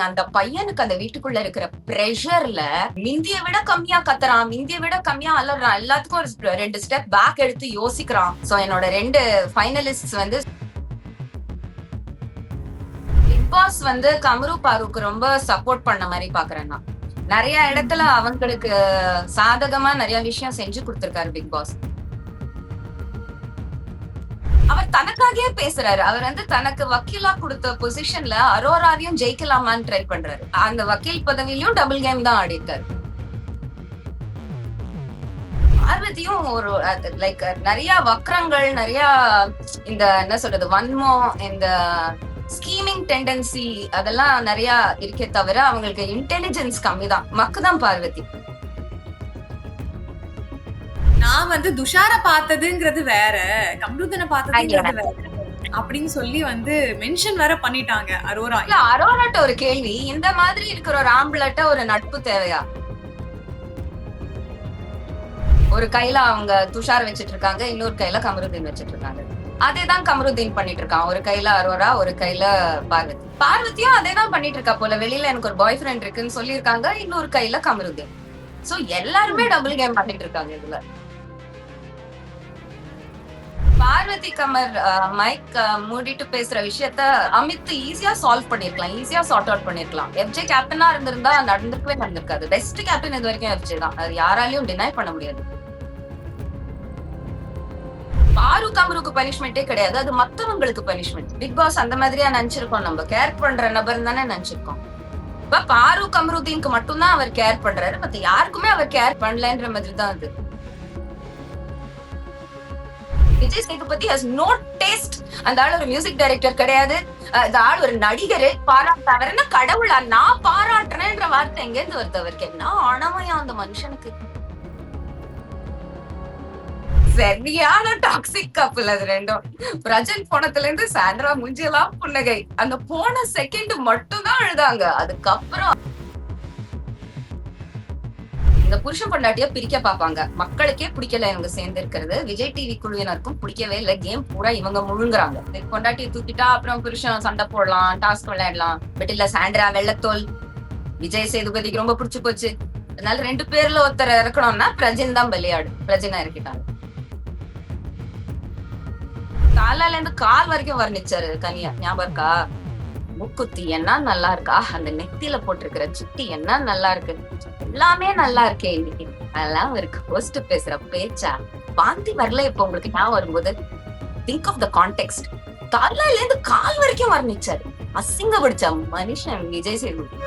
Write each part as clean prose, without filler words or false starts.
அந்த பையனுக்கு அந்த வீட்டுக்குள்ள இருக்கிற பிரஷர்ல மிந்திய விட கம்மியா கத்துறான், மிந்திய விட கம்மியா அலறான். எல்லாத்துக்கும் ஒரு 2 ஸ்டெப் பேக் எடுத்து யோசிக்கிறான். சோ என்னோட 2 ஃபைனலிஸ்ட்ஸ் வந்து பிக் பாஸ் வந்து கமரு பாருக்கு ரொம்ப சப்போர்ட் பண்ண மாதிரி பாக்குறேன் நான். நிறைய இடத்துல அவங்களுக்கு சாதகமா நிறைய விஷயம் செஞ்சு கொடுத்திருக்காரு பிக் பாஸ். அவர் தனக்காகவே பேசுறாரு. அவர் வந்து தனக்கு வக்கீலா கொடுத்த பொசிஷன்ல அரோராவையும் ஜெயிக்கலாமான்னு ட்ரை பண்றாரு. அந்த வக்கீல் பதவியிலும் டபுள் கேம் தான் ஆடி இருக்காரு. பார்வதியும் ஒரு லைக் நிறைய வக்ரங்கள், நிறைய இந்த என்ன சொல்றது வன்மம், இந்த ஸ்கீமிங் டெண்டன்சி அதெல்லாம் நிறைய இருக்கே தவிர அவங்களுக்கு இன்டெலிஜென்ஸ் கம்மி தான். மக்குதான் பார்வதி. நான் வந்து துஷார பார்த்ததுங்கிறது வேற, கம்ருதனை பார்த்ததுங்கிறது வேற அப்படின்னு சொல்லி வந்து மென்ஷன் வேற பண்ணிட்டாங்க அரோரா. இல்ல அரோராட்ட ஒரு கேள்வி, இந்த மாதிரி இருக்கிற ஒரு ஆம்பளட்ட ஒரு நட்பு தேவையா? ஒரு கையில அவங்க துஷார் வச்சிட்டு இருக்காங்க, இன்னொரு கையில கமருதீன் வச்சிட்டு இருக்காங்க. அதேதான் கமருதீன் பண்ணிட்டு இருக்கான். ஒரு கையில அரோரா, ஒரு கையில பார்வதி. பார்வதியும் அதேதான் பண்ணிட்டு இருக்கா போல. வெளியில எனக்கு ஒரு பாய் ஃப்ரெண்ட் இருக்குன்னு சொல்லியிருக்காங்க, இன்னொரு கையில கமருதீன். சோ எல்லாருமே டபுள் கேம் பண்ணிட்டு இருக்காங்க இதுல. பார்வதி கமர் மைக் மூடிட்டு பேசுற விஷயத்த அமித் ஈஸியா சால்வ் பண்ணிருக்கலாம், ஈஸியா சார்ட் அவுட் பண்ணிருக்கலாம். எஃப்ஜே கேப்டனா இருந்திருந்தா நடந்துக்கவே நடந்திருக்காது. பெஸ்ட் கேப்டன் இது வரைக்கும் எஃப்ஜே தான், அது யாராலையும் டினை பண்ண முடியாது. பாரு கமருக்கு பனிஷ்மெண்டே கிடையாது, அது மத்தவங்களுக்கு பனிஷ்மெண்ட். பிக் பாஸ் அந்த மாதிரியா நினைச்சிருக்கோம், நம்ம கேர் பண்ற நபர் தானே நினைச்சிருக்கோம். இப்ப பாரு கமருதீனுக்கு மட்டும்தான் அவர் கேர் பண்றாரு, மத்த யாருக்குமே அவர் கேர் பண்ணலன்ற மாதிரி தான் அது. Vijay Sethupathi has no taste. அந்த ஆள் ஒரு மியூசிக் டைரக்டர் கிடையாது, அந்த ஆள் ஒரு நடிகர். பாராட்டுறவர்னா கடவுளா? நான் பாராட்டுறேன்ற வார்த்தை எங்க இருந்து வருது அவருக்கு? என்ன ஆணவயா அந்த மனுஷனுக்கு. சரியான டாக்ஸிக் கப்பல் அது ரெண்டும். பிரஜன் போனதுல இருந்து சாண்ட்ரா மூஞ்சியெல்லாம் புன்னகை. அந்த போன செகண்ட் மட்டும் தான் அழுதாங்க. அதுக்கப்புறம் இந்த புருஷன் பொண்டாட்டிய பிரிக்க பாப்பாங்க. மக்களுக்கே பிடிக்கல இவங்க சேர்ந்து இருக்கிறது. விஜய் டிவி குழுவினருக்கும் பிடிக்கவே இல்ல. கேம் பூரா இவங்க முழுங்குறாங்க. பொண்டாட்டியை தூக்கிட்டா அப்புறம் புருஷன் சண்டை போடலாம், டாஸ்க் விளையாடலாம். பட் இல்ல, சாண்ட்ரா வெள்ளத்தோல் விஜய் சேதுபதிக்கு ரொம்ப பிடிச்சு போச்சு. அதனால 2 பேர்ல ஒருத்தர் இறக்கணும்னா பிரஜன் தான் பலியாடு. பிரஜனை இறக்கிட்டாங்க. காலால இருந்து கால் வரைக்கும் வர்ணிச்சாரு கனியா, ஞாபகம் இருக்கா? மூக்குத்தி என்ன நல்லா இருக்கா, அந்த நெத்தியில போட்டிருக்கிற சுட்டி என்ன நல்லா இருக்கு, எல்லாமே நல்லா இருக்கே இன்னைக்கு. அதெல்லாம் இருக்கு. ஹோஸ்ட் பேசுற பேச்சா பாந்தி வரல. இப்ப உங்களுக்கு ஞாபகம் வரும்போது திங்க் ஆஃப் த கான்டெக்ஸ்ட். காலால இருந்து கால் வரைக்கும் வர்ணிச்சாரு. அசிங்கப்படுச்ச மனுஷன் விஜய் சேதுபதி.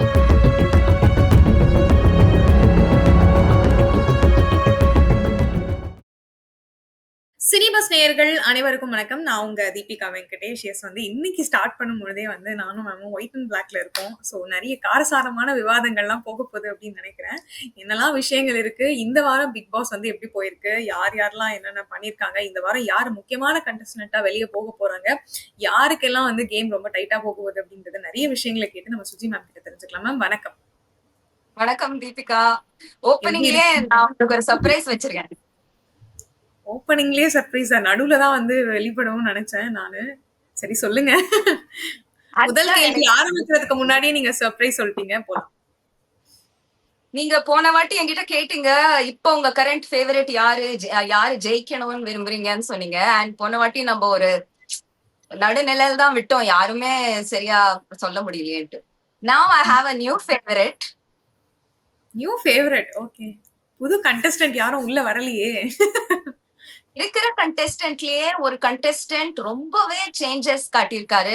சினிபஸ் நேயர்கள் அனைவருக்கும் வணக்கம். நான் உங்க தீபிகா வெங்கடேஷ். வந்து இன்னைக்கு ஸ்டார்ட் பண்ணும் பொழுதே வந்து நானும் மேமும் ஒயிட் அண்ட் பிளாக்ல இருக்கோம். ஸோ நிறைய காரசாரமான விவாதங்கள்லாம் போக போகுது அப்படின்னு நினைக்கிறேன். என்னெல்லாம் விஷயங்கள் இருக்கு, இந்த வாரம் பிக் பாஸ் வந்து எப்படி போயிருக்கு, யார் யாரெல்லாம் என்னென்ன பண்ணியிருக்காங்க, இந்த வாரம் யார் முக்கியமான கண்டஸ்டன்ட்டா வெளியே போக போறாங்க, யாருக்கெல்லாம் வந்து கேம் ரொம்ப டைட்டா போக போகுது அப்படின்றத நிறைய விஷயங்களை கேட்டு நம்ம சுஜி மேம் கிட்ட தெரிஞ்சுக்கலாம். மேம் வணக்கம். வணக்கம் தீபிகா. ஓப்பனிங்லயே நான் உங்களுக்கு ஒரு சர்ப்ரைஸ் வச்சிருக்கேன். ஓப்பனிங்லயே சர்ப்ரைஸா? நடுவுல தான் வந்து வெளிப்படவும் நினைச்சேன் நானு. சரி சொல்லுங்க. முதல் கேள்வி ஆரம்பிக்கிறதுக்கு முன்னாடியே நீங்க சர்ப்ரைஸ் சொல்லிட்டீங்க போலாம். நீங்க போன வாட்டி என்கிட்ட கேட்டீங்க, இப்போ உங்க கரண்ட் ஃபேவரட் யாரு, யாரு ஜெயிக்கணும்னு விரும்புறீங்கன்னு சொன்னீங்க. அண்ட் போன வாட்டி நம்ம ஒரு நடுநிலையில தான் விட்டோம், யாருமே சரியா சொல்ல முடியலையேட்டு. Now I have a new favorite. New favourite. Okay. புது கண்டஸ்டன்ட் யாரும் உள்ள வரலையே. இருக்கிற கண்டெஸ்டன்ட்லயே ஒரு கண்டெஸ்டன்ட் ரொம்பவே சேஞ்சஸ் காட்டியிருக்காரு.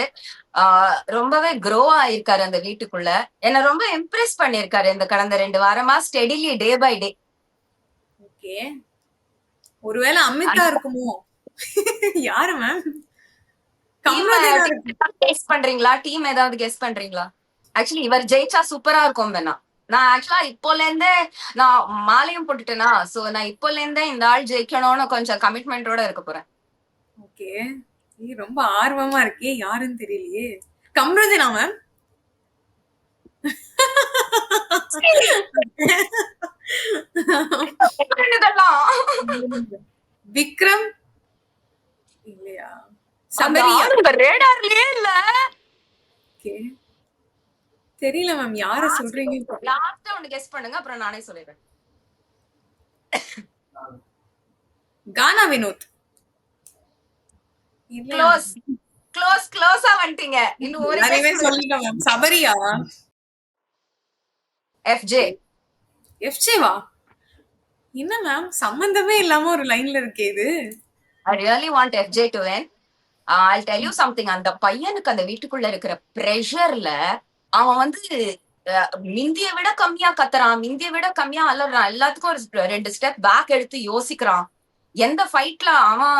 ரொம்பவே க்ரோ ஆயிருக்காரு அந்த வீட்டுக்குள்ள. என்ன ரொம்ப இம்ப்ரெஸ் பண்ணிருக்காரு இந்த கடந்த 2 வாரமா, steadily day by day. Okay. ஒருவேளை அமிதா இருக்குமோ? யாரு மேம்? கெஸ் பண்றீங்களா? டீம் ஏதாவது கெஸ் பண்றீங்களா? ஆக்சுவலி இவர் ஜெயிச்சா சூப்பரா இருக்கும் வேணா. நான் ஆக்சுவலா இப்போல இருந்தே நான் மாலையும் போட்டுட்டேனா, சோ நான் இப்போல இருந்தே இந்த ஆள் ஜெயிக்கணும்னு கொஞ்சம் கமிட்மெண்டோட இருக்க போறேன். ஓகே. நீ ரொம்ப ஆர்வமா இருக்கே, யாருன்னு தெரியலையே. கம்ருதீனா மேம்? விக்ரம் இல்லையா? சபரியா ரேடார்லயே இல்ல. ஓகே. தெரியல மேம். யார சொல்றீங்க? லாஸ்டா ஒன்னு கெஸ் பண்ணுங்க, அப்புறம் நானே சொல்லிடுறேன். கானா வினோத். இல்லையா க்ளோஸ் மேம்? க்ளோஸா வந்துட்டீங்க. இன்னும் ஒரு எல்லாரையுமே கெஸ் கொடுங்க. சொல்லிட்டோம் மேம். சபரியா? எஃப்ஜே. எஃப்ஜேவா? என்ன மேம் சம்பந்தமே இல்லாம ஒரு லைன்ல இருக்கே இது. I really want FJ to win. I'll tell you something. அந்த பையனுக்கு அந்த வீட்டுக்குள்ள இருக்கிற ப்ரெஷர்ல அவன் வந்து மிந்திய விட கம்மியா கத்துறான், மிந்திய விட கம்மியா அலறான். எல்லாத்துக்கும் ஒரு 2 ஸ்டெப் பேக் எடுத்து யோசிக்கிறான். எந்த ஃபைட்ல அவன்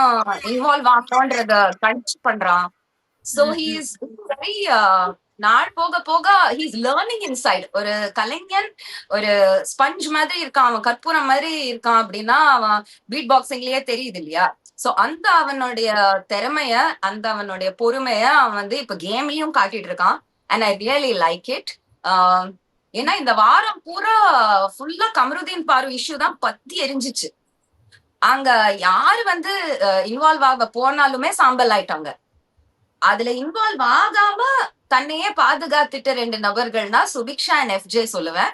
இன்வால்வ் ஆகணும்ன்றத கன்ச் பண்றான். சோ ம், ஹி ம். இஸ் வெரி நாள் போக போக ஹி இஸ் லேர்னிங் இன்சைட். ஒரு கலைஞன், ஒரு ஸ்பஞ்ச் மாதிரி இருக்கான், அவன் கற்பூரம் மாதிரி இருக்கான் அப்படின்னா அவன் பீட் பாக்ஸிங்லயே தெரியுது இல்லையா? சோ அந்த அவனுடைய திறமைய, அந்த அவனுடைய பொறுமைய அவன் வந்து இப்ப கேம்லயும் காட்டிட்டு இருக்கான். And I really like it. ஏன்னா இந்த வாரம் பூரா ஃபுல்லா கமருதீன் பாரு இஷ்யூ தான் பத்தி எரிஞ்சிச்சு. அங்க யாரு வந்து இன்வால்வ் ஆக போனாலுமே சாம்பல் ஆயிட்டாங்க. அதுல இன்வால்வ் ஆகாம தன்னையே பாதுகாத்துட்டு 2 நபர்கள்னா சுபிக்ஷா அண்ட் எஃப்ஜே சொல்லுவேன்.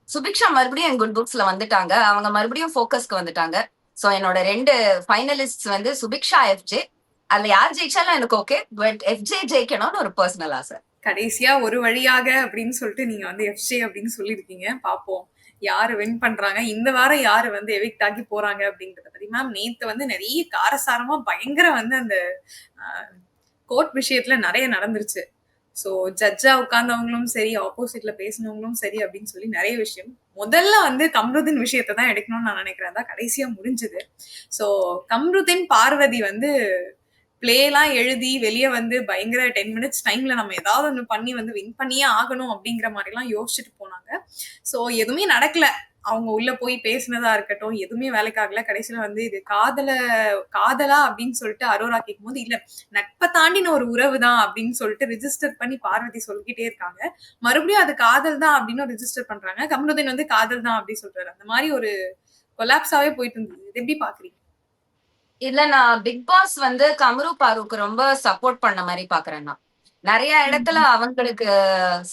சுபிக்ஷா மறுபடியும் என் குட் புக்ஸ்ல வந்துட்டாங்க. அவங்க மறுபடியும் ஃபோக்கஸ்க்கு வந்துட்டாங்க. சோ என்னோட 2 ஃபைனலிஸ்ட் வந்து சுபிக்ஷா, எஃப்ஜே. அதுல யார் ஜெயிச்சாலும் எனக்கு ஓகே. பட் எஃப்ஜே ஜெயிக்கணும்னு ஒரு பர்சனல் ஆசை. கடைசியா ஒரு வழியாக அப்படின்னு சொல்லிட்டு நீங்க வந்து எஃப்ஜே அப்படின்னு சொல்லியிருக்கீங்க. பாப்போம் யாரு வின் பண்றாங்க. இந்த வாரம் யாரு வந்து எவிக்ட் ஆகி போறாங்க அப்படிங்கறத பத்தி. மேம் நேத்து வந்து நிறைய காரசாரமா பயங்கர வந்து அந்த கோர்ட் விஷயத்துல நிறைய நடந்துருச்சு. ஸோ ஜட்ஜா உட்கார்ந்தவங்களும் சரி, ஆப்போசிட்ல பேசினவங்களும் சரி அப்படின்னு சொல்லி நிறைய விஷயம். முதல்ல வந்து கம்ருதீன் விஷயத்தை தான் எடுக்கணும்னு நான் நினைக்கிறேன். தான் கடைசியா முடிஞ்சது. ஸோ கம்ருதீன் பார்வதி வந்து பிளேலாம் எழுதி வெளியே வந்து பயங்கர 10 மினிட்ஸ் டைம்ல நம்ம ஏதாவது ஒன்று பண்ணி வந்து வின் பண்ணியே ஆகணும் அப்படிங்கிற மாதிரிலாம் யோசிச்சுட்டு போனாங்க. ஸோ எதுவுமே நடக்கல. அவங்க உள்ள போய் பேசினதா இருக்கட்டும் எதுவுமே வேலைக்காகல. கடைசியில வந்து இது காதலா அப்படின்னு சொல்லிட்டு அரோரா கேட்கும்போது இல்ல நட்பை தாண்டின ஒரு உறவு தான் அப்படின்னு சொல்லிட்டு ரிஜிஸ்டர் பண்ணி பார்வதி சொல்லிக்கிட்டே இருக்காங்க. மறுபடியும் அது காதல் தான் அப்படின்னு ரிஜிஸ்டர் பண்றாங்க. கமருதீன் வந்து காதல் தான் அப்படின்னு சொல்றாரு. அந்த மாதிரி ஒரு கொலாப்ஸாவே போயிட்டு இருந்தது. இது எப்படி பாக்குறீங்க? இல்ல நான் பிக் பாஸ் வந்து கமரு பாருக்கு ரொம்ப சப்போர்ட் பண்ண மாதிரி பாக்குறேன் நான். நிறைய இடத்துல அவங்களுக்கு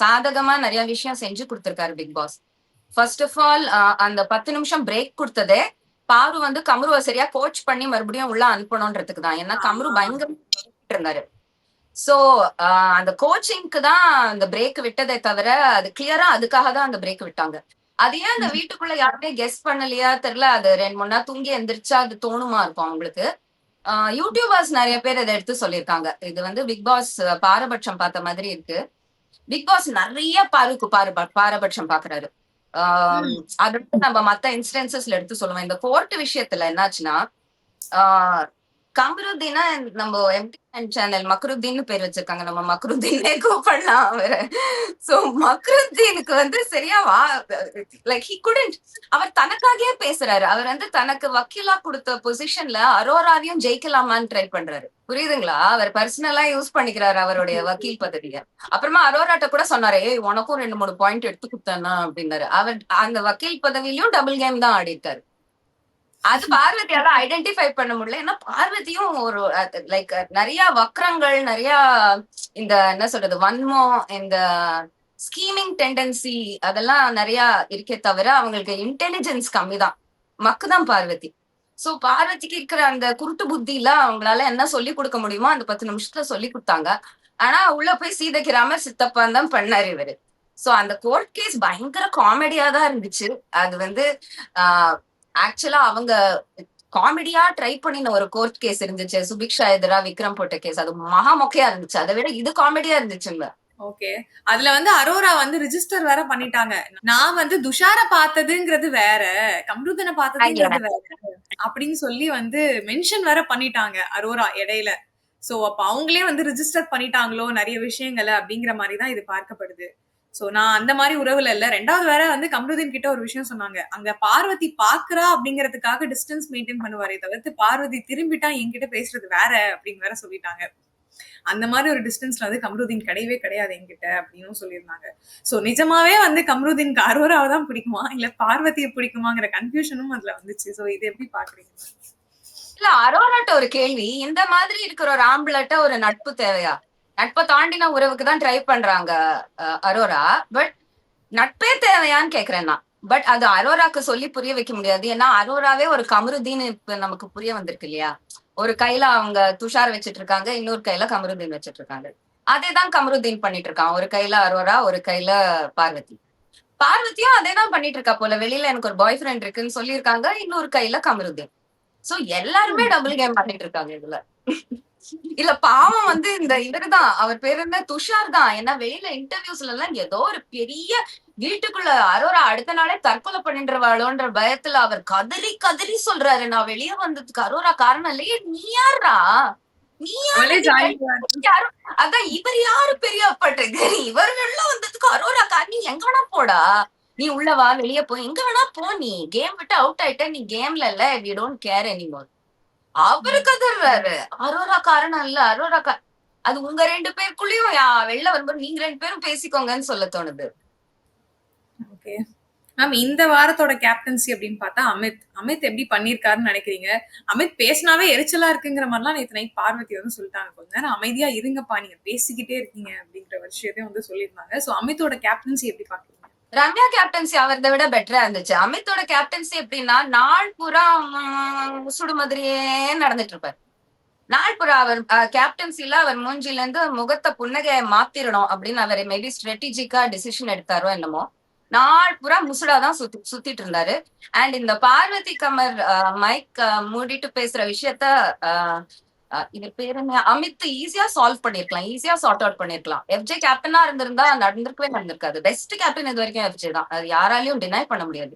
சாதகமா நிறைய விஷயம் செஞ்சு கொடுத்திருக்காரு Bigg Boss. First of all அந்த 10 நிமிஷம் பிரேக் கொடுத்ததே பாரு வந்து கமருவை சரியா கோச் பண்ணி மறுபடியும் உள்ள அனுப்பணும்ன்றதுக்கு தான். ஏன்னா கமரு பயங்கர இருந்தாரு. சோ அந்த கோச்சிங்க்கு தான் அந்த பிரேக் விட்டதே தவிர அது கிளியரா அதுக்காக தான் அந்த பிரேக் விட்டாங்க. அது ஏன் அந்த வீட்டுக்குள்ள யாருமே கெஸ் பண்ணலையா தெரியல. அது 2 3 நாள் தூங்கி எந்திரிச்சா அது தோணுமா இருக்கும் அவங்களுக்கு. யூடியூபர்ஸ் நிறைய பேர் இதை எடுத்து சொல்லியிருக்காங்க. இது வந்து பிக் பாஸ் பாரபட்சம் பார்த்த மாதிரி இருக்கு. பிக் பாஸ் நிறைய பாரபட்சம் பாக்குறாரு. ஆஹ் அது வந்து நம்ம மத்த இன்ஸ்டன்சஸ்ல எடுத்து சொல்லுவோம். இந்த கோர்ட் விஷயத்துல என்னாச்சுன்னா கமருதீனா நம்ம எம்டி சேனல் மக்ருதீன்னு பேர் வச்சிருக்காங்க. நம்ம மக்ருதீனே கூப்பிடலாம் அவரு. சோ மக்ருதீனுக்கு வந்து சரியா லைக் ஹி குடன்ட். அவர் தனக்காகவே பேசுறாரு. அவர் வந்து தனக்கு வக்கீலா கொடுத்த பொசிஷன்ல அரோராவையும் ஜெயிக்கலாமான்னு ட்ரை பண்றாரு. புரியுதுங்களா? அவர் பர்சனலா யூஸ் பண்ணிக்கிறாரு அவருடைய வக்கீல் பதவிய. அப்புறமா அரோராட்ட கூட சொன்னாரு, ஏய் உனக்கும் 2 3 பாயிண்ட் எடுத்து கொடுத்தானா அப்படின்னாரு. அவர் அந்த வக்கீல் பதவியிலும் டபுள் கேம் தான் ஆடி இருக்காரு. அது பார்வதியால ஐடென்டிஃபை பண்ண முடியல. ஏன்னா பார்வதியும் ஒரு லைக் நிறைய வக்ரங்கள், நிறைய இந்த என்ன சொல்றது வன்மம், இந்த ஸ்கீமிங் டெண்டன்சி அதெல்லாம் நிறைய இருக்கே தவிர அவங்களுக்கு இன்டெலிஜென்ஸ் கம்மி தான். மக்குதான் பார்வதி. சோ பார்வதிக்கு இருக்கிற அந்த குருட்டு புத்தியில அவங்களால என்ன சொல்லி கொடுக்க முடியுமோ அந்த 10 நிமிஷத்துல சொல்லி கொடுத்தாங்க. ஆனா உள்ள போய் சீதைக்கிராம சித்தப்பான் தான் பண்ணாரு இவரு. சோ அந்த கோர்ட் கேஸ் பயங்கர காமெடியா தான் இருந்துச்சு. அது வந்து ஆஹ் ஆக்சுவலா அவங்க காமெடியா ட்ரை பண்ணின ஒரு கோர்ட் கேஸ் இருந்துச்சு. சுபிக்ஷா எதிரா விக்ரம் போட்ட கேஸ். அது மகா மொக்கையா இருந்துச்சு. அதை விட இது காமெடியா இருந்துச்சுங்க. ஓகே. அதுல வந்து அரோரா வந்து ரிஜிஸ்டர் வேற பண்ணிட்டாங்க. நான் வந்து துஷார பார்த்ததுங்கிறது வேற, கம்ருதனை பார்த்ததுங்கிறது வேற அப்படின்னு சொல்லி வந்து மென்ஷன் வேற பண்ணிட்டாங்க அரோரா இடையில. சோ அப்ப அவங்களே வந்து ரிஜிஸ்டர் பண்ணிட்டாங்களோ நிறைய விஷயங்களை அப்படிங்கிற மாதிரி தான் இது பார்க்கப்படுது. சோ நான் அந்த மாதிரி உறவுல இல்ல. ரெண்டாவது வேற வந்து கம்ருதீன் கிட்ட ஒரு விஷயம் சொன்னாங்க. அங்க பார்வதி பாக்குறா அப்படிங்கறதுக்காக டிஸ்டன்ஸ் மெயின்டைன் பண்ணுவாரே தவிர்த்து பார்வதி திரும்பிட்டா என்கிட்ட பேசுறது வேற அப்படின்னு வேற சொல்லிட்டாங்க. அந்த மாதிரி ஒரு டிஸ்டன்ஸ்ல வந்து கம்ருதீன் கிடையவே கிடையாது என்கிட்ட அப்படின்னு சொல்லியிருந்தாங்க. சோ நிஜமாவே வந்து கம்ருதீனுக்கு அரோராவை தான் பிடிக்குமா இல்ல பார்வதியை பிடிக்குமாங்கிற கன்ஃபியூஷனும் அதுல வந்துச்சு. சோ இது எப்படி பாக்குறீங்க? இல்ல அரோராட்ட ஒரு கேள்வி. இந்த மாதிரி இருக்கிற ஒரு ஆம்பளட்ட ஒரு நட்பு தேவையா? நட்பை தாண்டின உறவுக்கு தான் ட்ரை பண்றாங்க அரோரா. பட் நட்பே தேவையான்னு கேக்குறேன் நான். பட் அது அரோராக்கு சொல்லி புரிய வைக்க முடியாது. ஏன்னா அரோராவே ஒரு கமருதீன் இப்ப நமக்கு புரிய வந்திருக்கு இல்லையா? ஒரு கையில அவங்க துஷார் வச்சிட்டு இருக்காங்க, இன்னொரு கையில கமருதீன் வச்சிட்டு இருக்காங்க. அதேதான் கமருதீன் பண்ணிட்டு இருக்கான். ஒரு கையில அரோரா, ஒரு கையில பார்வதி. பார்வதியும் அதேதான் பண்ணிட்டு இருக்கா போல. வெளியில எனக்கு ஒரு பாய் ஃப்ரெண்ட் இருக்குன்னு சொல்லியிருக்காங்க, இன்னொரு கையில கமருதீன். சோ எல்லாருமே டபுள் கேம் பண்ணிட்டு இருக்காங்க இதுல. இல்ல பாவம் வந்து இந்த இவருதான், அவர் பேரு என்ன, துஷார் தான். ஏன்னா வெளியில இன்டர்வியூஸ்ல எல்லாம் ஏதோ ஒரு பெரிய வீட்டுக்குள்ள அரோரா அடுத்த நாளே தற்கொலை பண்ணின்றவாளோன்ற பயத்துல அவர் கதறி கதறி சொல்றாரு, நான் வெளியே வந்ததுக்கு அரோரா காரணம் இல்லையே. நீ யாரா, நீ அவளே யாரு, ஜாயின் யாரும் அதான் இவர் யாரு பெரிய அப்பாட்டுக்கு, இவர் உள்ள வந்ததுக்கு அரோரா காரணம். நீ எங்க வேணா போடா, நீ உள்ள வா, வெளியே போ, எங்க வேணா போ, நீ கேம் விட்டு அவுட் ஆயிட்ட, நீ கேம்ல இல்ல, வி டோன்ட் கேர் எனிமோர். அவரு கதறாரு, அரோரா காரணம் இல்ல, அரோரா அது உங்க 2 பேருக்குள்ளயும் வெளில வரும்போது நீங்க 2 பேரும் பேசிக்கோங்கன்னு சொல்ல தோணுது. ஓகே மேம், இந்த வாரத்தோட கேப்டன்சி அப்படின்னு பார்த்தா அமித் எப்படி பண்ணிருக்காருன்னு நினைக்கிறீங்க? அமித் பேசினாவே எரிச்சலா இருக்குங்கிற மாதிரிலாம் நேற்று நைட் பார்வதி வந்து சொல்லிட்டாங்க. கொஞ்ச நேரம் அமைதியா இருங்கப்பா, நீங்க பேசிக்கிட்டே இருக்கீங்க அப்படிங்கிற விஷயத்தையும் வந்து சொல்லியிருந்தாங்க. சோ அமித்தோட கேப்டன்சி எப்படி பாக்குறீங்க? ரம்யா கேப்டன்சி அவரதை விட பெட்டரா இருந்துச்சு. அமித்தோட கேப்டன்சி எப்படின்னா, நாள் பூரா சுடு மாதிரியே நடந்துட்டு இருப்பாரு. நாள் பூரா அவர் கேப்டன்சில அவர் மூஞ்சில இருந்து முகத்தை புன்னகைய மாத்திரணும் அப்படின்னு அவர் மேபி ஸ்ட்ராட்டஜிக்கா டிசிஷன் எடுத்தாரோ என்னமோ. நாள் பூரா முசுடாதான் சுத்திட்டு இருந்தாரு. அண்ட் இந்த பார்வதி கமர் மைக் மூடிட்டு பேசுற விஷயத்த இவர் பேரு என்ன, அமித் ஈஸியா சால்வ் பண்ணிருக்கலாம், ஈஸியா சார்ட் அவுட் பண்ணிருக்கலாம். எஃப்ஜே கேப்டனா இருந்திருந்தா நடந்திருக்காது. பெஸ்ட் கேப்டன் இது வரைக்கும் எஃப்ஜே தான், அது யாராலையும் டினை பண்ண முடியாது.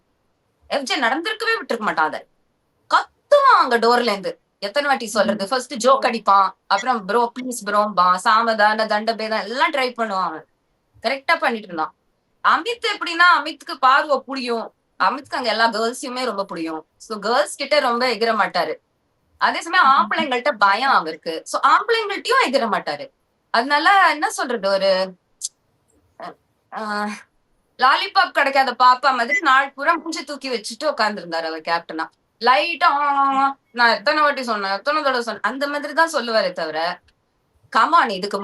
எஃப்ஜே நடந்திருக்கவே விட்டுருக்க மாட்டான். அதை கத்துவான் அங்க டோர்ல இருந்து. எத்தனை வாட்டி சொல்றது, ஃபர்ஸ்ட் ஜோக் அடிப்பான், அப்புறம் ப்ரோ ப்ளீஸ் ப்ரோ சாமதான தண்டபேதம் எல்லாம் ட்ரை பண்ணுவான். கரெக்டா பண்ணிட்டு இருந்தான். அமித் எப்படின்னா, அமித்துக்கு பார்வை புரியும், அமித்க்கு அங்க எல்லா கேர்ள்ஸையுமே ரொம்ப புரியும். சோ கேர்ள்ஸ் கிட்ட ரொம்ப எகிர மாட்டாரு. அதே சமயம் ஆம்பளைங்கள்ட்ட பயம் அவருக்கு. சோ ஆம்பளைங்கள்ட்டயும் எகிர மாட்டாரு. அதனால என்ன சொல்றது, ஒரு லாலிபாப் கிடைக்காத பாப்பா மாதிரி நாள் பூரா மூஞ்சி தூக்கி வச்சுட்டு உட்கார்ந்து இருந்தாரு அவர் கேப்டனா. லைட்டா நான் எத்தனை வாட்டி சொன்னேன், எத்தனை தடவை சொன்னேன், அந்த மாதிரிதான் சொல்லுவாரே தவிர, கமான் இதுக்கு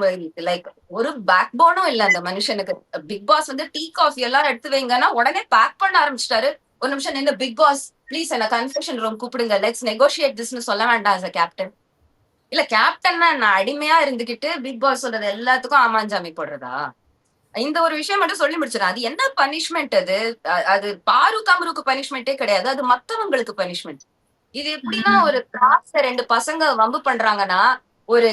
லைக் ஒரு பேக் போனும் இல்ல அந்த மனுஷனுக்கு. பிக் பாஸ் வந்து டீ காஃபி எல்லாரும் எடுத்து வைங்கன்னா உடனே பேக் பண்ண ஆரம்பிச்சிட்டாரு. ஒரு நிமிஷம் நின்று, பிக் பாஸ் ப்ளீஸ் என்ன கன்ஃபெஷன் ரூம் கூப்பிடுங்க, லெட்ஸ் நெகோஷியேட் திஸ்னு சொல்ல வேண்டாம் as a கேப்டன். இல்ல கேப்டன்னா நான் அடிமையா இருந்துகிட்டு பிக் பாஸ் சொல்றது எல்லாத்துக்கும் ஆமாஞ்சாமி போடுறதா? இந்த ஒரு விஷயம் மட்டும் சொல்லி முடிச்சிடும். அது என்ன பனிஷ்மெண்ட் அது? அது பாரு கமருக்கு பனிஷ்மெண்டே கிடையாது, அது மத்தவங்களுக்கு பனிஷ்மெண்ட். இது எப்படின்னா, ஒரு கிளாஸ்ல 2 பசங்க வம்பு பண்றாங்கன்னா, ஒரு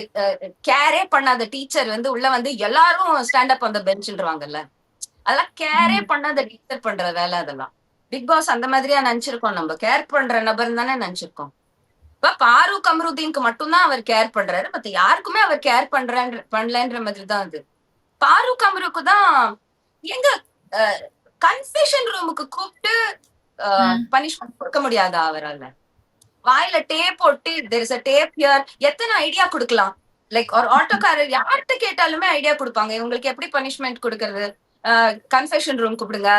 கேரே பண்ணாத டீச்சர் வந்து உள்ள வந்து எல்லாரும் ஸ்டாண்ட் அப் அந்த பெஞ்சுன்றாங்கல்ல, அதெல்லாம் கேரே பண்ணாத டீச்சர் பண்ற வேலை அதெல்லாம். பிக் பாஸ் அந்த மாதிரியா நினைச்சிருக்கோம், நம்ம கேர் பண்ற நபர் தானே நினைச்சிருக்கோம். இப்ப பாரு கமருதீனுக்கு மட்டும்தான் அவர் கேர் பண்றாரு, மத்த யாருக்குமே அவர் கேர் பண்ணலன்ற மாதிரி தான் அது. பாரு கமருக்கு தான் எங்க கன்ஃபெஷன் ரூமுக்கு கூப்பிட்டு பனிஷ்மெண்ட் கொடுக்க முடியாதா அவரால? வாயில டேப் போட்டு there is a tape here, எத்தனை ஐடியா கொடுக்கலாம். லைக் ஒரு ஆட்டோக்காரர் யார்கிட்ட கேட்டாலுமே ஐடியா கொடுப்பாங்க. இவங்களுக்கு எப்படி பனிஷ்மெண்ட் கொடுக்கறது, கன்ஃபெஷன் ரூம் கூப்பிடுங்க,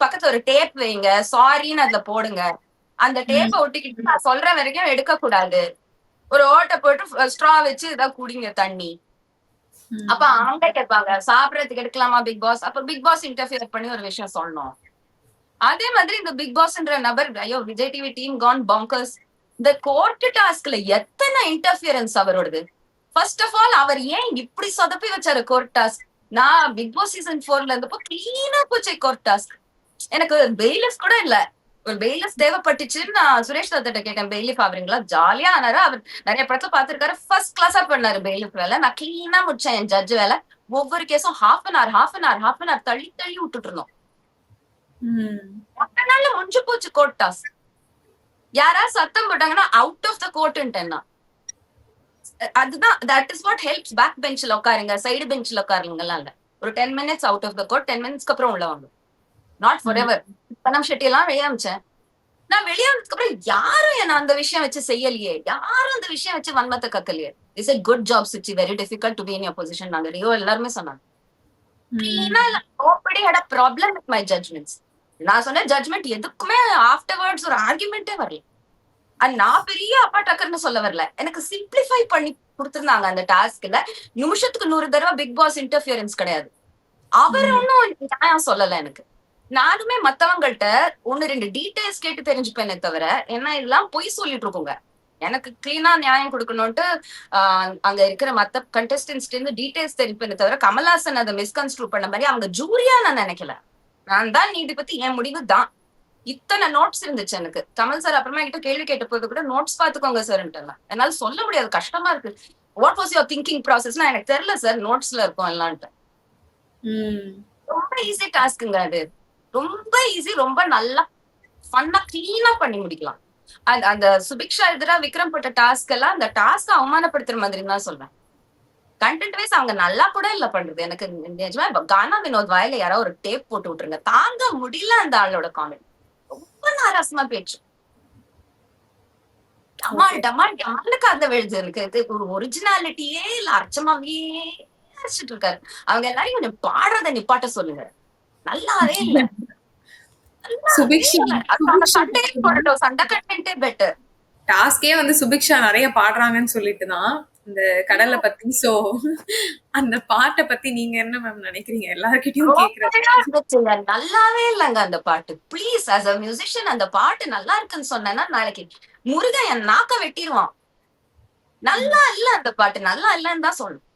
பக்கத்துல ஒரு டேப் வைங்க, சாரின்னு அதுல போடுங்க, அந்த டேப்பை ஒட்டிக்கிட்டு நான் சொல்ற வரைக்கும் எடுக்க கூடாது, ஒரு ஓட்டை போட்டு ஸ்ட்ரா வச்சு இதான் குடிங்க தண்ணி. அப்ப அவங்க கேட்பாங்க சாப்பிடறதுக்கு எடுக்கலாமா பிக் பாஸ், அப்ப பிக் பாஸ் இன்டர்ஃபியர் பண்ணி ஒரு விஷயம் சொல்லணும். அதே மாதிரி இந்த பிக் பாஸ்ன்ற நபர், ஐயோ Vijay TV team gone bonkers. இந்த கோர்ட் டாஸ்க்ல எத்தனை இன்டர்ஃபியரன்ஸ் அவரோடது. ஃபர்ஸ்ட் ஆஃப் ஆல் அவர் ஏன் இப்படி சொதப்பி வச்சாரு கோர்ட் டாஸ்க்? நான் பிக் பாஸ் சீசன் 4ல இருந்தப்போ கிளீனா போச்சு கோர்ட் டாஸ்க். எனக்கு பெயிலஸ் கூட இல்ல, ஒரு பெயிலஸ் தேவைப்பட்டுச்சுன்னு நான் சுரேஷ் தத்திட்ட கேட்டேன், பெயிலிஃப் ஆவறீங்களா? ஜாலியா ஆனாரு அவர், நிறைய படத்துல பாத்துருக்காரு, ஃபர்ஸ்ட் கிளாஸா பண்ணாரு பெயிலிஃப் வேலை. நான் கிளீனா முடிச்சேன் என் ஜட்ஜ் வேலை. ஒவ்வொரு கேஸும் ஹாஃப் அன் ஹவர் தள்ளி தள்ளி விட்டுட்டு இருந்தோம். மொத்த நாள்ல முடிஞ்சு போச்சு கோர்ட் டாஸ்க். யாராவது சத்தம் போட்டாங்கன்னா அவுட் ஆஃப் த கோர்ட்ன்ட்டேன்னா, அதுதான் that is what helps. Back பெஞ்ச்ல உட்காருங்க, சைடு பெஞ்ச்ல உட்காருங்கலாம் இல்ல, ஒரு 10 minutes out of the court, 10 minutesக்கு அப்புறம் உள்ள வாங்க, நாட் ஃபார் எவர். பனம் ஷெட்டி எல்லாம் வெளியே அமிச்சேன். நான் வெளியே வந்ததுக்கு அப்புறம் யாரும் என்ன அந்த விஷயம் வச்சு செய்யலையே, யாரும் அந்த விஷயம் வச்சு வன்மத்தை கக்கலையே. It's a good job Suchi, very difficult to be in your position. நாங்க ரியோ எல்லாருமே சொன்னாங்க. nobody had a problem with my judgments. நான் சொன்ன ஜட்ஜ்மெண்ட் எதுக்குமே ஆஃப்டர்வர்ட்ஸ் ஒரு ஆர்குமெண்டே வரல. நான் பெரிய அப்பா டக்கர்னு சொல்ல வரல, எனக்கு சிம்பிளிஃபை பண்ணி கொடுத்திருந்தாங்க அந்த டாஸ்க்ல. நிமிஷத்துக்கு 100 தடவை பிக் பாஸ் இன்டர்ஃபியரன்ஸ் கிடையாது. அவர் ஒன்னும் நியாயம் சொல்லல எனக்கு. நானுமே மத்தவங்கள்ட்ட 1-2 டீடைல்ஸ் கேட்டு தெரிஞ்சுப்பேனே தவிர, ஏன்னா இதெல்லாம் பொய் சொல்லிட்டு இருக்குங்க. எனக்கு கிளீனா நியாயம் கொடுக்கணும்ட்டு அங்க இருக்கிற மத்த கண்டஸ்டன்ஸ்ல இருந்து டீடைல்ஸ் தெரிஞ்சுப்பேனே தவிர, கமல்ஹாசன் அதை மிஸ்கன்ஸ்ட்ரூ பண்ண மாதிரி அவங்க ஜூரியா நான் நினைக்கல. நான் தான் நீதிபதி, என் முடிவு தான். இத்தனை நோட்ஸ் இருந்துச்சு எனக்கு. கமல் சார் அப்புறமா கிட்ட கேள்வி கேட்ட போது கூட நோட்ஸ் பாத்துக்கோங்க சார்ன்ட்டு. என்னால சொல்ல முடியாது, கஷ்டமா இருக்கு. வாட் வாஸ் யுவர் திங்கிங் ப்ராசஸ்னா எனக்கு தெரியல சார், நோட்ஸ்ல இருக்கும் எல்லான்ட்டு. ரொம்ப ஈஸி டாஸ்க்குங்க அது. ரொம்ப ஈஸி, ரொம்ப நல்லா ஃபன்னா கிளீனா பண்ணி முடிக்கலாம். அந்த சுபிக்ஷா எதிரா விக்ரம் போட்ட டாஸ்க் எல்லாம் அந்த டாஸ்க் அவமானப்படுத்துற மாதிரி தான் சொல்றேன். கண்டென்ட் வைஸ் அவங்க நல்லா கூட இல்ல பண்றது. எனக்கு நிஜமா கானா வினோத் வாயில யாராவது ஒரு டேப் போட்டு விட்டுருங்க, தாங்க முடியல அந்த ஆளோட காமெடி. ரொம்ப நாராசமா பேச்சு, டமால் டமால் டமாலுக்கு அந்த விழுது. எனக்கு இது ஒரு ஒரிஜினாலிட்டியே இல்ல, அர்ச்சமாவே அரைச்சிட்டு இருக்காரு. அவங்க எல்லாரையும் கொஞ்சம் பாடுறத நிப்பாட்ட சொல்லுங்க, நல்லாவே இல்ல. சண்டை கண்டென்ட்டே பெட்டர். டாஸ்கே வந்து சுபிக்ஷா நிறைய பாடுறாங்கன்னு சொல்லிட்டு தான் இந்த கடலை பத்தி. சோ அந்த பாட்டை பத்தி நீங்க என்ன மேம் நினைக்கிறீங்க? எல்லார்கிட்டயும் கேக்குறேன். நல்லாவே இல்லங்க அந்த பாட்டு. பிளீஸ் as a musician அந்த பாட்டு நல்லா இருக்குன்னு சொன்னேன்னா நாளைக்கு முருகன் என் நாக்க வெட்டிடுவான். நல்லா இல்ல அந்த பாட்டு, நல்லா இல்லன்னு தான் சொல்லணும்.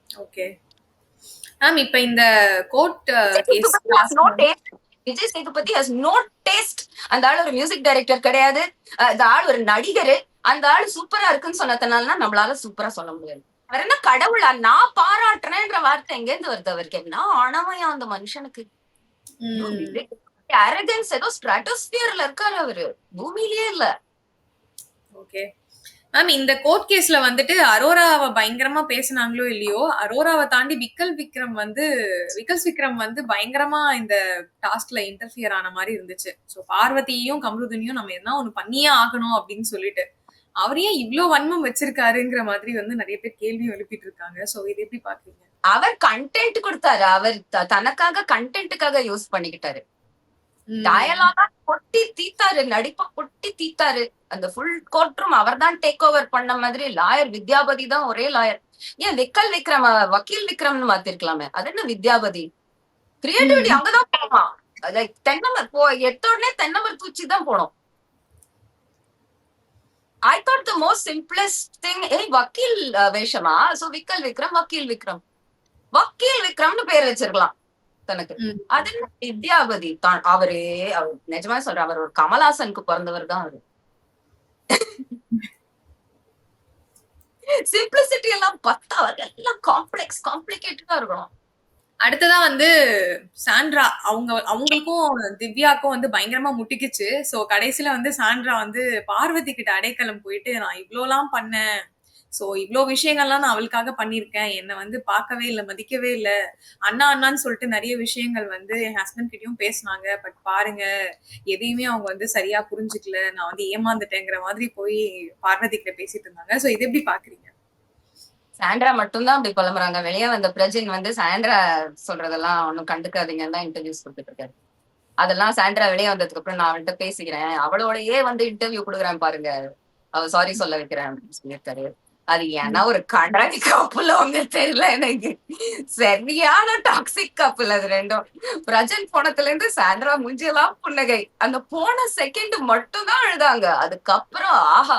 ஓகே மேம், இப்ப இந்த court case Vijay Sethupathi has no taste. அந்த ஆள் ஒரு மியூசிக் டைரக்டர் கிடையாது, அந்த ஆள் ஒரு நடிகர். அந்த ஆள் சூப்பரா இருக்குன்னு சொன்னதுனால நம்மளால சூப்பரா சொல்ல முடியாது. அவர் என்ன கடவுளா? நான் பாராட்டுறேன்ற வார்த்தை எங்க இருந்து வருது? அவருக்கு என்ன ஆணவயா அந்த மனுஷனுக்கு? அரகன்ஸ் ஏதோ ஸ்ட்ராட்டோஸ்பியர்ல இருக்காரு அவரு, பூமியிலேயே இல்ல. ஓகே மேம், இந்த கோர்ட் கேஸ்ல வந்துட்டு அரோராவை பயங்கரமா பேசினாங்களோ இல்லையோ, அரோராவை தாண்டி விக்கல் விக்ரம் வந்து பயங்கரமா இந்த டாஸ்க்ல இன்டர்ஃபியர் ஆன மாதிரி இருந்துச்சு. ஸோ பார்வதியையும் கமருதனையும் நம்ம என்ன ஒண்ணு பண்ணியே ஆகணும் அப்படின்னு சொல்லிட்டு அவரையே இவ்ளோ வன்மம் வச்சிருக்காருங்கிற மாதிரி வந்து நிறைய பேர் கேள்வி எழுப்பிட்டு இருக்காங்க. சோ இது எப்படி பாக்குறீங்க? அவர் கண்டென்ட் கொடுத்தாரு, அவர் தனக்காக கண்டென்ட்டுக்காக யூஸ் பண்ணிக்கிட்டாரு. டயலாகா கொட்டி தீத்தாரு, நடிப்ப கொட்டி தீத்தாரு. அந்த ஃபுல் கோர்ட் ரூம் அவர் தான் டேக் ஓவர் பண்ண மாதிரி. லாயர் வித்யாபதி தான் ஒரே லாயர். ஏன் விக்கல் விக்ரம் வக்கீல் விக்ரம்னு மாத்திருக்கலாமே, அது என்ன வித்யாபதி? கிரியேட்டிவிட்டி அங்கதான் போமா. லைக் தென்னமர் எடுத்த உடனே தென்னமர் தூச்சி தான் போனோம். I thought the most simplest thing, வக்கீல் வேஷமா, சோ விக்கல் விக்ரம் வக்கீல் விக்ரம்னு பேர் வச்சிருக்கலாம் தனக்கு. அது வித்யாபதி தான். அவர் நிஜமா சொல்ற, அவர் ஒரு கமல்ஹாசனுக்கு பிறந்தவர் தான் அவரு. சிம்பிளிசிட்டி எல்லாம் பத்தா, எல்லாம் காம்ப்ளிகேட்டடா இருக்கணும். அடுத்ததா வந்து சாண்ட்ரா அவங்களுக்கும் திவ்யாக்கும் வந்து பயங்கரமா முட்டிக்குச்சு. சோ கடைசியில வந்து சாண்ட்ரா வந்து பார்வதி கிட்ட அடைக்கலம் போயிட்டு, நான் இவ்ளோலாம் பண்ணேன், சோ இவ்ளோ விஷயங்கள்லாம் நான் அவளுக்காக பண்ணிருக்கேன், என்னை வந்து பார்க்கவே இல்லை, மதிக்கவே இல்லை, அண்ணான்னு சொல்லிட்டு நிறைய விஷயங்கள் வந்து என் ஹஸ்பண்ட் கிட்டயும் பேசினாங்க, பட் பாருங்க எதையுமே அவங்க வந்து சரியா புரிஞ்சுக்கல, நான் வந்து ஏமாந்துட்டேங்கிற மாதிரி போய் பார்வதி கிட்ட பேசிட்டு இருந்தாங்க. சோ இது எப்படி பாக்குறீங்க? சாண்ட்ரா மட்டும்தான் அப்படி புலம்புறாங்க. வெளியே வந்த பிரஜின் வந்து சாண்ட்ரா சொல்றதெல்லாம் ஒன்னும் கண்டுக்காதீங்கன்னு தான் இன்டர்வியூஸ் கொடுத்துட்டு இருக்காரு. அதெல்லாம் சாண்ட்ரா வெளியே வந்ததுக்கு அப்புறம் நான் அவள்கிட்ட பேசிக்கிறேன், அவளோடயே வந்து இன்டர்வியூ கொடுக்குறேன் பாருங்க, அவ சாரி சொல்ல வைக்கிறேன் அப்படின்னு சொல்லியிருக்காரு. அது ஏன்னா ஒரு கண்டாடி கப்புல அவங்க தெரியல எனக்கு, சரியான டாக்ஸிக் கப்புல் அது ரெண்டும். பிரஜன் போனதுல இருந்து சாண்ட்ரா மூஞ்சியெல்லாம் புன்னகை. அந்த போன செகண்ட் மட்டும் தான் அழுதாங்க. அதுக்கப்புறம் ஆஹா,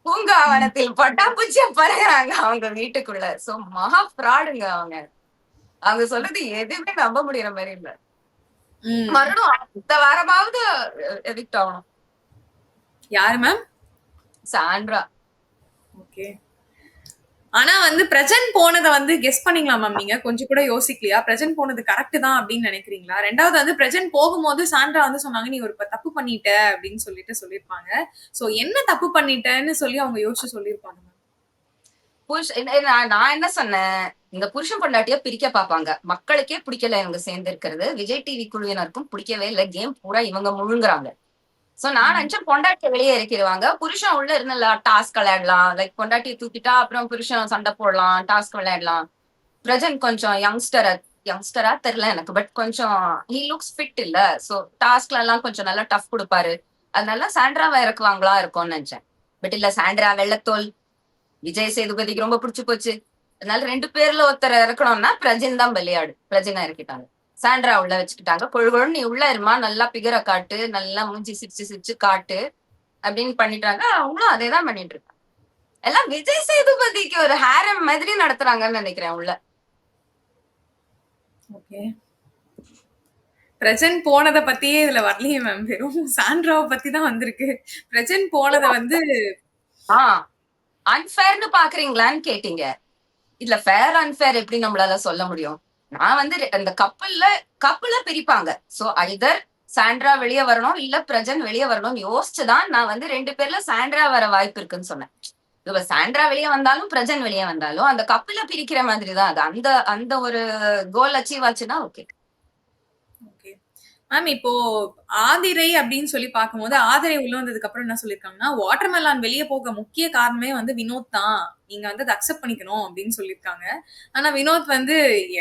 பூங்காவனத்தில் பட்டாம்பூச்சிய பறகுறாங்க அவங்க வீட்டுக்குள்ள. சோ மகா ஃப்ராடுங்க அவங்க சொல்றது எதுவுமே நம்ப முடியற மாதிரி இல்ல. மறுபடியும் இந்த வாரமாவது எவிக்ட் ஆகணும். யாரு மேம்? சாண்ட்ரா. ஓகே, ஆனா வந்து பிரஜன் போனதை வந்து கெஸ் பண்ணீங்களா மேம்? நீங்க கொஞ்சம் கூட யோசிக்கலையா? பிரஜன் போனது கரெக்ட் தான் அப்படின்னு நினைக்கிறீங்களா? ரெண்டாவது வந்து பிரஜன் போகும்போது சாண்ட்ரா வந்து சொன்னாங்க, நீ ஒரு தப்பு பண்ணிட்ட அப்படின்னு சொல்லியிருப்பாங்க. சோ என்ன தப்பு பண்ணிட்டேன்னு சொல்லி அவங்க யோசிச்சு சொல்லியிருப்பாங்க. நான் என்ன சொன்னேன், இந்த புருஷன் பொண்டாட்டிய பிரிக்க பாப்பாங்க. மக்களுக்கே பிடிக்கல இவங்க சேர்ந்து இருக்கிறது, விஜய் டிவி குழுவினருக்கும் பிடிக்கவே இல்லை, கேம் பூரா இவங்க முழுங்குறாங்க. சோ நான் நினைச்சேன் பொண்டாட்டிய வெளியே இறக்கிடுவாங்க, புருஷன் உள்ள இருந்து டாஸ்க் விளையாடலாம், லைக் பொண்டாட்டியை தூக்கிட்டா அப்புறம் புருஷன் சண்டை போடலாம், டாஸ்க் விளையாடலாம். பிரஜன் கொஞ்சம் யங்ஸ்டரா தெரியல எனக்கு, பட் கொஞ்சம் ஹி லுக்ஸ் ஃபிட் இல்ல, சோ டாஸ்க்ல எல்லாம் கொஞ்சம் நல்லா டஃப் கொடுப்பாரு, அதனால சாண்ட்ராவை இறக்குவாங்களா இருக்கும்னு நினைச்சேன். பட் இல்ல, சாண்ட்ரா வெள்ளத்தோல் விஜய் சேதுபதிக்கு ரொம்ப பிடிச்சு போச்சு. அதனால 2 பேர்ல ஒருத்தர இறக்கணும்னா பிரஜின் தான் பலியாடு. பிரஜினை இறக்கிட்டாங்க. சாண்ட்ரா உள்ள வச்சுக்கிட்டாங்க. கொழு கொழுன்னு நீ உள்ள இருமா, நல்லா பிகர காட்டு, நல்லா மூஞ்சி சிரிச்சு சிரிச்சு காட்டு அப்படின்னு பண்ணிட்டாங்க. அவங்களும் அதே தான் பண்ணிட்டு இருக்காங்க. எல்லாம் விஜய் சேதுபதிக்கு ஒரு ஹேரம் மாதிரி நடத்துறாங்கன்னு நினைக்கிறேன் உள்ள. ஓகே. பிரஜன் போனத பத்தியே இதுல வரலையே மேம். வெறும் சாண்ட்ராவ பத்தி தான் வந்திருக்கு. பிரஜன் போனத வந்து அன்ஃபேர்னு பாக்குறீங்களான்னு கேட்டீங்க. இதுல ஃபேர் அன்ஃபேர் எப்படி நம்மளால சொல்ல முடியும்? நான் வந்து அந்த கப்பல பிரிப்பாங்க. சோ ஐதர் சாண்ட்ரா வெளியே வரணும் இல்ல பிரஜன் வெளியே வரணும்னு யோசிச்சுதான் நான் வந்து 2 பேர்ல சாண்ட்ரா வர வாய்ப்பு இருக்குன்னு சொன்னேன். இப்ப சாண்ட்ரா வெளியே வந்தாலும் பிரஜன் வெளியே வந்தாலும் அந்த கப்பல பிரிக்கிற மாதிரி தான் அது. அந்த அந்த ஒரு கோல் அச்சீவ் ஆச்சுன்னா ஓகே. ஓகே. மேம் இப்போ ஆதிரை அப்படின்னு சொல்லி பார்க்கும்போது ஆதிரை உள்ள வந்ததுக்கு அப்புறம் என்ன சொல்லியிருக்காங்கன்னா வாட்டர்மெலான் வெளியே போக முக்கிய காரணமே வந்து வினோத் தான், நீங்க வந்து அதை அக்செப்ட் பண்ணிக்கணும் அப்படின்னு சொல்லியிருக்காங்க. ஆனா வினோத் வந்து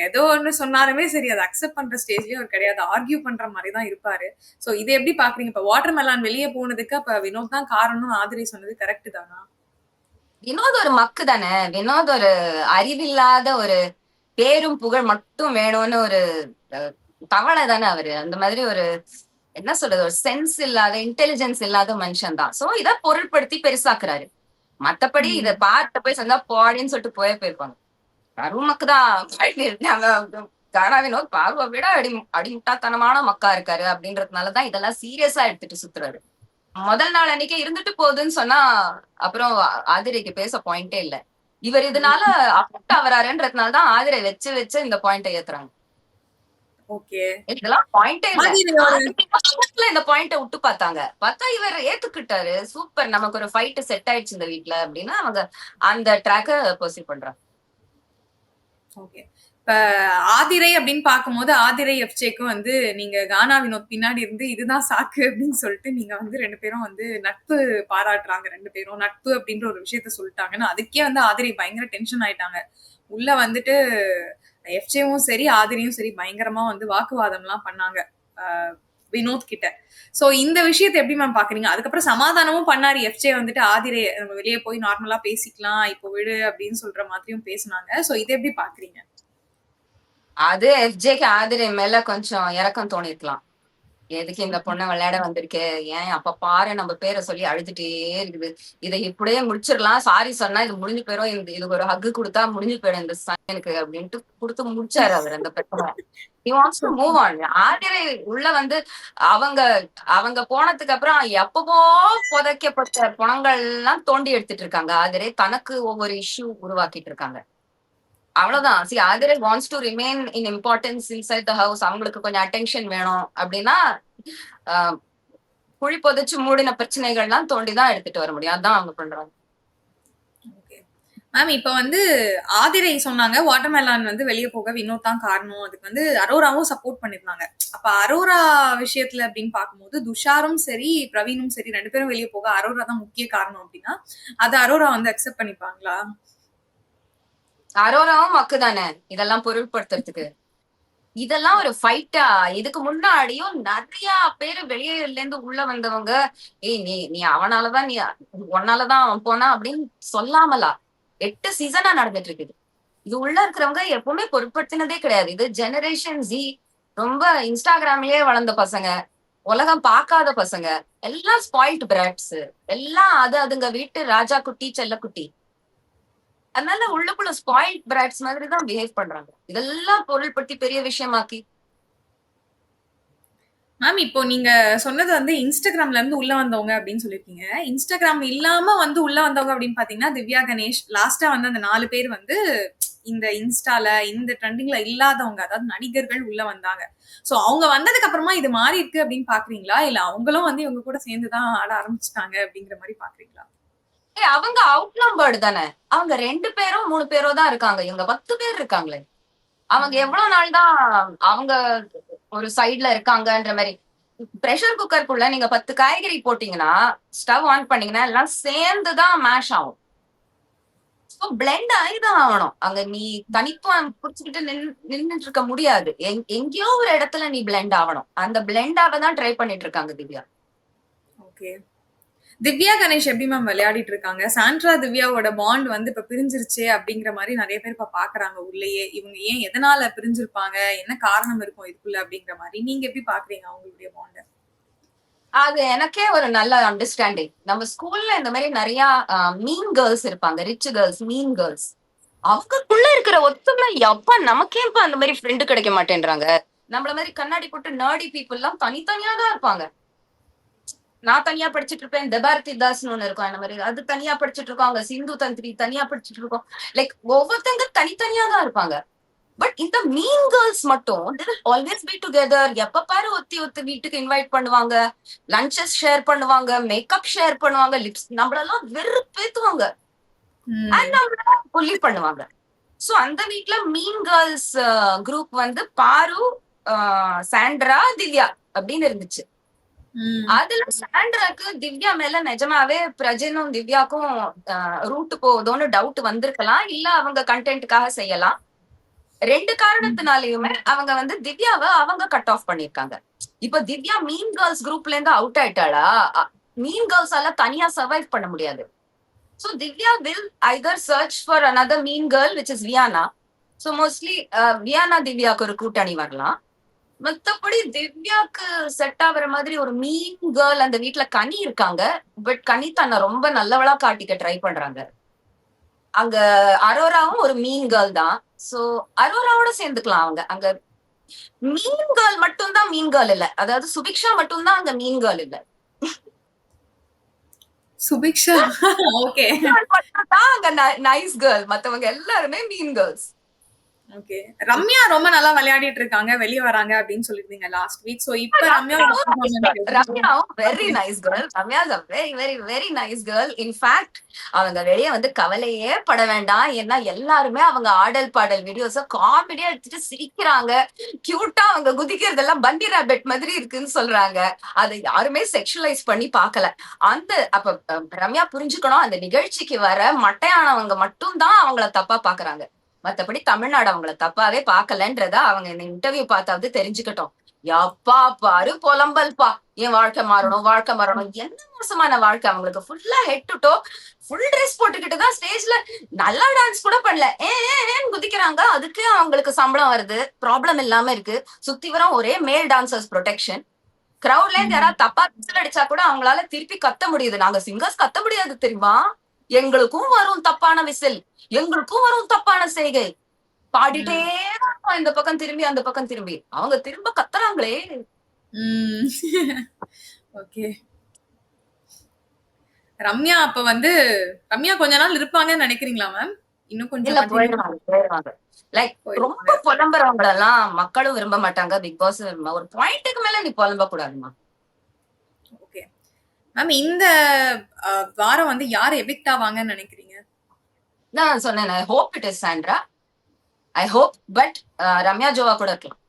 ஏதோ ஒண்ணு சொன்னாலுமே சரி அதை அக்செப்ட் பண்ற ஸ்டேஜ்லயும் அவர் கிடையாது, ஆர்கியூ பண்ற மாதிரி தான் இருப்பாரு. சோ இதை எப்படி பாக்குறீங்க? இப்ப வாட்டர்மெலான் வெளியே போனதுக்கு அப்ப வினோத் தான் காரணம் ஆதிரை சொன்னது கரெக்ட் தானா? வினோத் ஒரு மக்கு தானே. வினோத் ஒரு அறிவில்லாத ஒரு பேரும் புகழ் மட்டும் வேணும்னு ஒரு தவளை தானே அவரு. அந்த மாதிரி ஒரு என்ன சொல்றது, ஒரு சென்ஸ் இல்லாத இன்டெலிஜென்ஸ் இல்லாத மனுஷன் தான். சோ இத பொருட்படுத்தி பெருசாக்குறாரு. மத்தபடி இத பார்த்த போய் சொன்னா போடின்னு சொல்லிட்டு போயிருப்பாங்க. கருமக்கு தான் கானா வினோத் பார்வை விட அடிமுட்டாத்தனமான மக்கா இருக்காரு அப்படின்றதுனாலதான் இதெல்லாம் சீரியஸா எடுத்துட்டு சுத்துறாரு. முதல் நாள் அன்னைக்கே இருந்துட்டு போகுதுன்னு சொன்னா அப்புறம் ஆதிரைக்கு பேச பாயிண்டே இல்ல. இவர் இதனால அஃபெக்ட் ஆவறாருன்றதுனாலதான் ஆதிரை வச்சு வச்சு இந்த பாயிண்ட ஏத்துறாங்க. ஓகே. இதெல்லாம் பாயிண்டே இல்ல. இந்த பாயிண்ட விட்டு பார்த்தாங்க. பார்த்தா இவர் ஏத்துக்கிட்டாரு. சூப்பர், நமக்கு ஒரு ஃபைட் செட் ஆயிடுச்சு இந்த வீட்ல அப்படின்னு அவங்க அந்த ட்ராக்க பர்சீவ் பண்றாங்க. ஓகே. இப்ப ஆதிரை அப்படின்னு பார்க்கும்போது ஆதிரை எஃப்ஜேக்கும் வந்து நீங்க கானா வினோத் பின்னாடி இருந்து இதுதான் சாக்கு அப்படின்னு சொல்லிட்டு நீங்க வந்து 2 பேரும் வந்து நட்பு பாராட்டுறாங்க. 2 பேரும் நட்பு அப்படின்ற ஒரு விஷயத்த சொல்லிட்டாங்கன்னு அதுக்கே வந்து ஆதிரை பயங்கர டென்ஷன் ஆயிட்டாங்க. உள்ள வந்துட்டு எஃப்ஜேவும் சரி ஆதிரியும் சரி பயங்கரமா வந்து வாக்குவாதம்லாம் பண்ணாங்க வினோத் கிட்ட. சோ இந்த விஷயத்தை எப்படி மேம் பாக்குறீங்க? அதுக்கப்புறம் சமாதானமும் பண்ணாரு எஃப்ஜே வந்துட்டு ஆதிரை நம்ம வெளியே போய் நார்மலா பேசிக்கலாம் இப்போ விடு அப்படின்னு சொல்ற மாதிரியும் பேசினாங்க. சோ இதை எப்படி பாக்குறீங்க? அது எஃப்ஜேக்கு ஆதிரை மேல கொஞ்சம் இறக்கம் தோணிருக்கலாம். எதுக்கு இந்த பொண்ணை விளையாட வந்திருக்கு, ஏன் அப்ப பாரு நம்ம பேரை சொல்லி அழுதுட்டே இருக்குது, இதை இப்படியே முடிச்சிடலாம், சாரி சொன்னா இது முடிஞ்சு போயிடும், இதுக்கு ஒரு ஹக்கு கொடுத்தா முடிஞ்சு போயிடும் இந்த சைனுக்கு அப்படின்ட்டு கொடுத்து முடிச்சாரு அவர் அந்த பிரச்சனை. He wants to move on. Aathirai உள்ள வந்து அவங்க அவங்க போனதுக்கு அப்புறம் எப்பவோ புதைக்கப்பட்ட பணங்கள் எல்லாம் தோண்டி எடுத்துட்டு இருக்காங்க. ஆதிரை தனக்கு ஒவ்வொரு இஷ்யூ உருவாக்கிட்டு இருக்காங்க. அவ்வளவுதான். She Aadhirai wants to remain in importance inside the house. அவங்களுக்கு கொஞ்சம் அட்டென்ஷன் வேணும் அப்படின்னா குழி புதைச்சு மூடின பிரச்சனைகள்லாம் தோண்டிதான் எடுத்துட்டு வர முடியும். அதான் அவங்க பண்றாங்க. மேம் இப்ப வந்து ஆதிரை சொன்னாங்க வாட்டர்மெலான் வந்து வெளியே போக வினோத் தான் காரணம், அதுக்கு வந்து அரோராவும் சப்போர்ட் பண்ணிருந்தாங்க. அப்ப அரோரா விஷயத்துல அப்படின்னு பார்க்கும்போது துஷாரும் சரி பிரவீனும் சரி 2 பேரும் வெளியே போக அரோரா தான் முக்கிய காரணம் அப்படின்னா அது அரோரா வந்து அக்செப்ட் பண்ணிப்பாங்களா? அரோராவும் மக்கு தானே இதெல்லாம் பொருட்படுத்துறதுக்கு. இதெல்லாம் ஒரு ஃபைட்டா? இதுக்கு முன்னாடியும் நிறைய பேரு வெளியில இருந்து உள்ள வந்தவங்க நீ நீ அவனாலதான் நீ உன்னாலதான் அவன் போனா அப்படின்னு சொல்லாமலா 8 சீசனா நடந்துட்டு இருக்குது. இது உள்ள இருக்கிறவங்க எப்பவுமே பொருட்படுத்தினதே கிடையாது. இது ஜெனரேஷன் ஜி, ரொம்ப இன்ஸ்டாகிராம்லயே வளர்ந்த பசங்க, உலகம் பார்க்காத பசங்க, எல்லாம் ஸ்பாயில்ட் பிராட்ஸ், எல்லாம் அதுங்க வீட்டு ராஜா குட்டி செல்ல குட்டி. அதனால உள்ளுக்குள்ள ஸ்பாயில்ட் பிராட்ஸ் மாதிரி தான் பிஹேவ் பண்றாங்க. இதெல்லாம் பொருள்படுத்தி பெரிய விஷயமாக்கி. மேம் இப்போ நீங்க சொன்னது வந்து இன்ஸ்டாகிராம்ல இருந்து உள்ள வந்தவங்க அப்படின்னு சொல்லிருக்கீங்க. இன்ஸ்டாகிராம் இல்லாம வந்து உள்ள வந்தவங்க அப்படின்னு பாத்தீங்கன்னா திவ்யா கணேஷ், லாஸ்டா வந்து அந்த 4 பேர் வந்து இந்த இன்ஸ்டால இந்த ட்ரெண்டிங்ல இல்லாதவங்க, அதாவது நடிகர்கள் உள்ள வந்தாங்க. சோ அவங்க வந்ததுக்கு அப்புறமா இது மாறி இருக்கு அப்படின்னு பாக்குறீங்களா, இல்ல அவங்களும் வந்து இவங்க கூட சேர்ந்துதான் ஆட ஆரம்பிச்சுட்டாங்க அப்படிங்கிற மாதிரி பாக்குறீங்களா? அவங்க அவுட் நம்பர்டு தானே. அவங்க 2 பேரோ 3 பேரோ தான் இருக்காங்க. இவங்க 10 பேர் இருக்காங்களே. அவங்க எவ்வளவு நாள் தான் அவங்க ஒரு சைட்ல இருக்காங்கன்ற மாதிரி. பிரஷர் குக்கருக்குள்ள நீங்க 10 காய்கறி போட்டீங்கன்னா ஸ்டவ் ஆன் பண்ணீங்கன்னா எல்லாம் சேர்ந்துதான் மேஷ் ஆகும். பிளெண்ட் ஆகிதான் ஆகணும். அங்க நீ தனித்துவம் புடிச்சுக்கிட்டு நின்னுட்டு இருக்க முடியாது. எங்கேயோ ஒரு இடத்துல நீ பிளெண்ட் ஆகணும். அந்த பிளெண்டாக தான் ட்ரை பண்ணிட்டு இருக்காங்க திவ்யா. ஓகே. திவ்யா கணேஷ் எப்படி மேம் விளையாடிட்டு இருக்காங்க? சாண்ட்ரா திவ்யாவோட பாண்ட் வந்து இப்ப பிரிஞ்சிருச்சே அப்படிங்கிற மாரி நெறைய பேர் இப்ப பாக்குறாங்க உள்ளயே. இவங்க ஏன் எதனால பிரிஞ்சிருப்பாங்க? என்ன காரணம் இருக்கும் இதுக்குள்ள அப்படிங்கிற மாரி. நீங்க எப்படி பாக்குறீங்க அவங்களுடைய பாண்ட? அது எனக்கே ஒரு நல்ல அண்டர்ஸ்டாண்டிங். நம்ம ஸ்கூல்ல இந்த மாரி நெறைய மீன் கேர்ள்ஸ் இருப்பாங்க. ரிச் கேர்ள்ஸ், மீன் கேர்ள்ஸ். அவங்களுக்குள்ள இருக்கிற ஒத்துமை எப்ப நமக்கேப்ப அந்த மாரி ஃப்ரெண்ட் கிடைக்க மாட்டேன்றாங்க. நம்மள மாரி கண்ணாடி போட்டு நர்டி பீப்பிள்லாம் தனித்தனியா தான் இருப்பாங்க. நான் தனியா படிச்சுட்டு இருப்பேன். தெபாரதி தாஸ்ன்னு ஒண்ணு இருக்கும். அந்த மாரி அது தனியா படிச்சுட்டு இருக்கோம். அங்க சிந்து தந்திரி தனியா படிச்சுட்டு இருக்கோம். லைக் ஒவ்வொருத்தங்க தனித்தனியா தான் இருப்பாங்க. பட் இந்த மீன் கேர்ள்ஸ் மட்டும் they will always be together. எப்ப பாரு ஒத்தி ஒத்தி வீட்டுக்கு இன்வைட் பண்ணுவாங்க. லஞ்சஸ் ஷேர் பண்ணுவாங்க. மேக்கப் ஷேர் பண்ணுவாங்க. லிப்ஸ் நம்மளெல்லாம் வெறுப்பேத்துவாங்க. அண்ட் ம். நம்மள புல்லி பண்ணுவாங்க. சோ அந்த வீட்ல மீன் கேர்ள்ஸ் குரூப் வந்து பாரு, சாண்ட்ரா, திவ்யா அப்படின்னு இருந்துச்சு. ம். அதுல சாண்ட்ராக்கு திவ்யா மேல நிஜமாவே பிரஜனும் திவ்யாக்கும் ரூட் போகுதோன்னு டவுட் வந்திருக்கலாம். இல்ல அவங்க கண்டென்ட்டுக்காக செய்யலாம். 2 ம். காரணத்தினாலயுமே அவங்க வந்து திவ்யாவ அவங்க கட் ஆஃப் பண்ணிருக்காங்க. இப்ப திவ்யா மீன் கேர்ள்ஸ் குரூப்ல இருந்து அவுட் ஆயிட்டாளா? மீன் கேர்ள்ஸால தனியா சர்வைவ் பண்ண முடியாது. So Divya will either search for another mean girl which is Viyana. So mostly Viyana திவ்யாக்கு ஒரு கூட்டணி வரலாம். மத்தபடி திவ்யாக்கு செட் ஆகுற மாதிரி ஒரு மீன் கேர்ள் அந்த வீட்ல கனி இருக்காங்க. பட் கனி தன்னை ரொம்ப நல்லவளா காட்டிக்க ட்ரை பண்றாங்க. அங்க அரோராவும் ஒரு மீன் கேர்ள் தான். சோ அரோராவோட சேர்ந்துக்கலாம் அவங்க. அங்க மீன் கேர்ள் மட்டும் தான் மீன் கேர்ள் இல்ல. அதாவது சுபிக்ஷா மட்டும் தான் அங்க மீன் கேர்ள் இல்ல. சுபிக்ஷா. ஓகே. மீன் கேர்ள் மட்டும் தான் அங்க நைஸ் கேர்ள். மத்தவங்க எல்லாருமே மீன் கேர்ள்ஸ். ஓகே. ரம்யா ரொம்ப நல்லா விளையாடிட்டு இருக்காங்க. வெளிய வராங்க அப்படின்னு சொல்லியிருந்தீங்க லாஸ்ட் வீக். சோ இப்ப ரம்யாவோட ரம்யாவும் நைஸ் பெர்ஃபார்மன்ஸ் கேர்ள். எப்படி இருக்கு? ரம்யாவும் very nice girl. Ramya is a very very very nice girl. In fact அவங்க வெளிய வந்து கவலையே பட வேண்டாம். ஏன்னா எல்லாருமே அவங்க ஆடல் பாடல் வீடியோஸ காமெடியா எடுத்துட்டு சிரிக்கிறாங்க. கியூட்டா அவங்க குதிக்கிறதெல்லாம் பண்டி ராபிட் மாதிரி இருக்குன்னு சொல்றாங்க. அதை யாருமே செக்ஷுவலைஸ் பண்ணி பார்க்கல. அந்த அப்ப ரம்யா புரிஞ்சுக்கணும், அந்த நிகழ்ச்சிக்கு வர மட்டையானவங்க மட்டும் தான் அவங்கள தப்பா பாக்குறாங்க. மத்தபடி தமிழ்நாடு அவங்கள தப்பாவே பார்க்கலன்றத அவங்க இந்த இன்டர்வியூ பார்த்தாவது தெரிஞ்சுக்கட்டும். எப்பா பாரு புலம்பல்பா. என் வாழ்க்கை மாறணும், வாழ்க்கை மாறணும். என்ன மோசமான வாழ்க்கை அவங்களுக்கு. ஃபுல்லா head to to full dress போட்டுக்கிட்டு தான் ஸ்டேஜ்ல நல்லா டான்ஸ் கூட பண்ணல. ஏன்னு குதிக்கிறாங்க. அதுக்கு அவங்களுக்கு சம்பளம் வருது. ப்ராப்ளம் இல்லாம இருக்கு. சுத்தி வரும் ஒரே மேல் டான்சர்ஸ் ப்ரொடெக்ஷன். கிரவுட்ல இருந்து ம். யாராவது தப்பா விசில் அடிச்சா கூட அவங்களால திருப்பி கத்த முடியுது. நாங்க சிங்கர்ஸ் கத்த முடியாது தெரியுமா? எங்களுக்கும் வரும் தப்பான விசில். எங்களுக்கும் வரும் தப்பான செய்கை. பாடிட்டே ம். தான் இருப்போம். இந்த பக்கம் திரும்பி, அந்த பக்கம் திரும்பி. அவங்க திரும்ப கத்துறாங்களே! ம். ஓகே. ரம்யா அப்ப வந்து ரம்யா கொஞ்ச நாள் இருப்பாங்கன்னு நினைக்கிறீங்களா மேம்? இன்னும் கொஞ்சம் இல்ல கன்டின்யூ போயிடுவாங்க, போயிடுவாங்க. லைக் ரொம்ப போயிருவாங்க. புலம்புறவங்களெல்லாம் மக்களும் விரும்ப மாட்டாங்க. பிக் பாஸ் ஒரு பாயிண்ட்டுக்கு மேல நீ புலம்பக் கூடாதும்மா. ஓகே. மேம் இந்த வாரம் வந்து யார் எவிக்ட் ஆவாங்கன்னு நினைக்கிறீங்க? நான் சொன்னேனே, hope it is Sandra. I hope. But Ramya ஜோவா கூட இருக்கலாம்.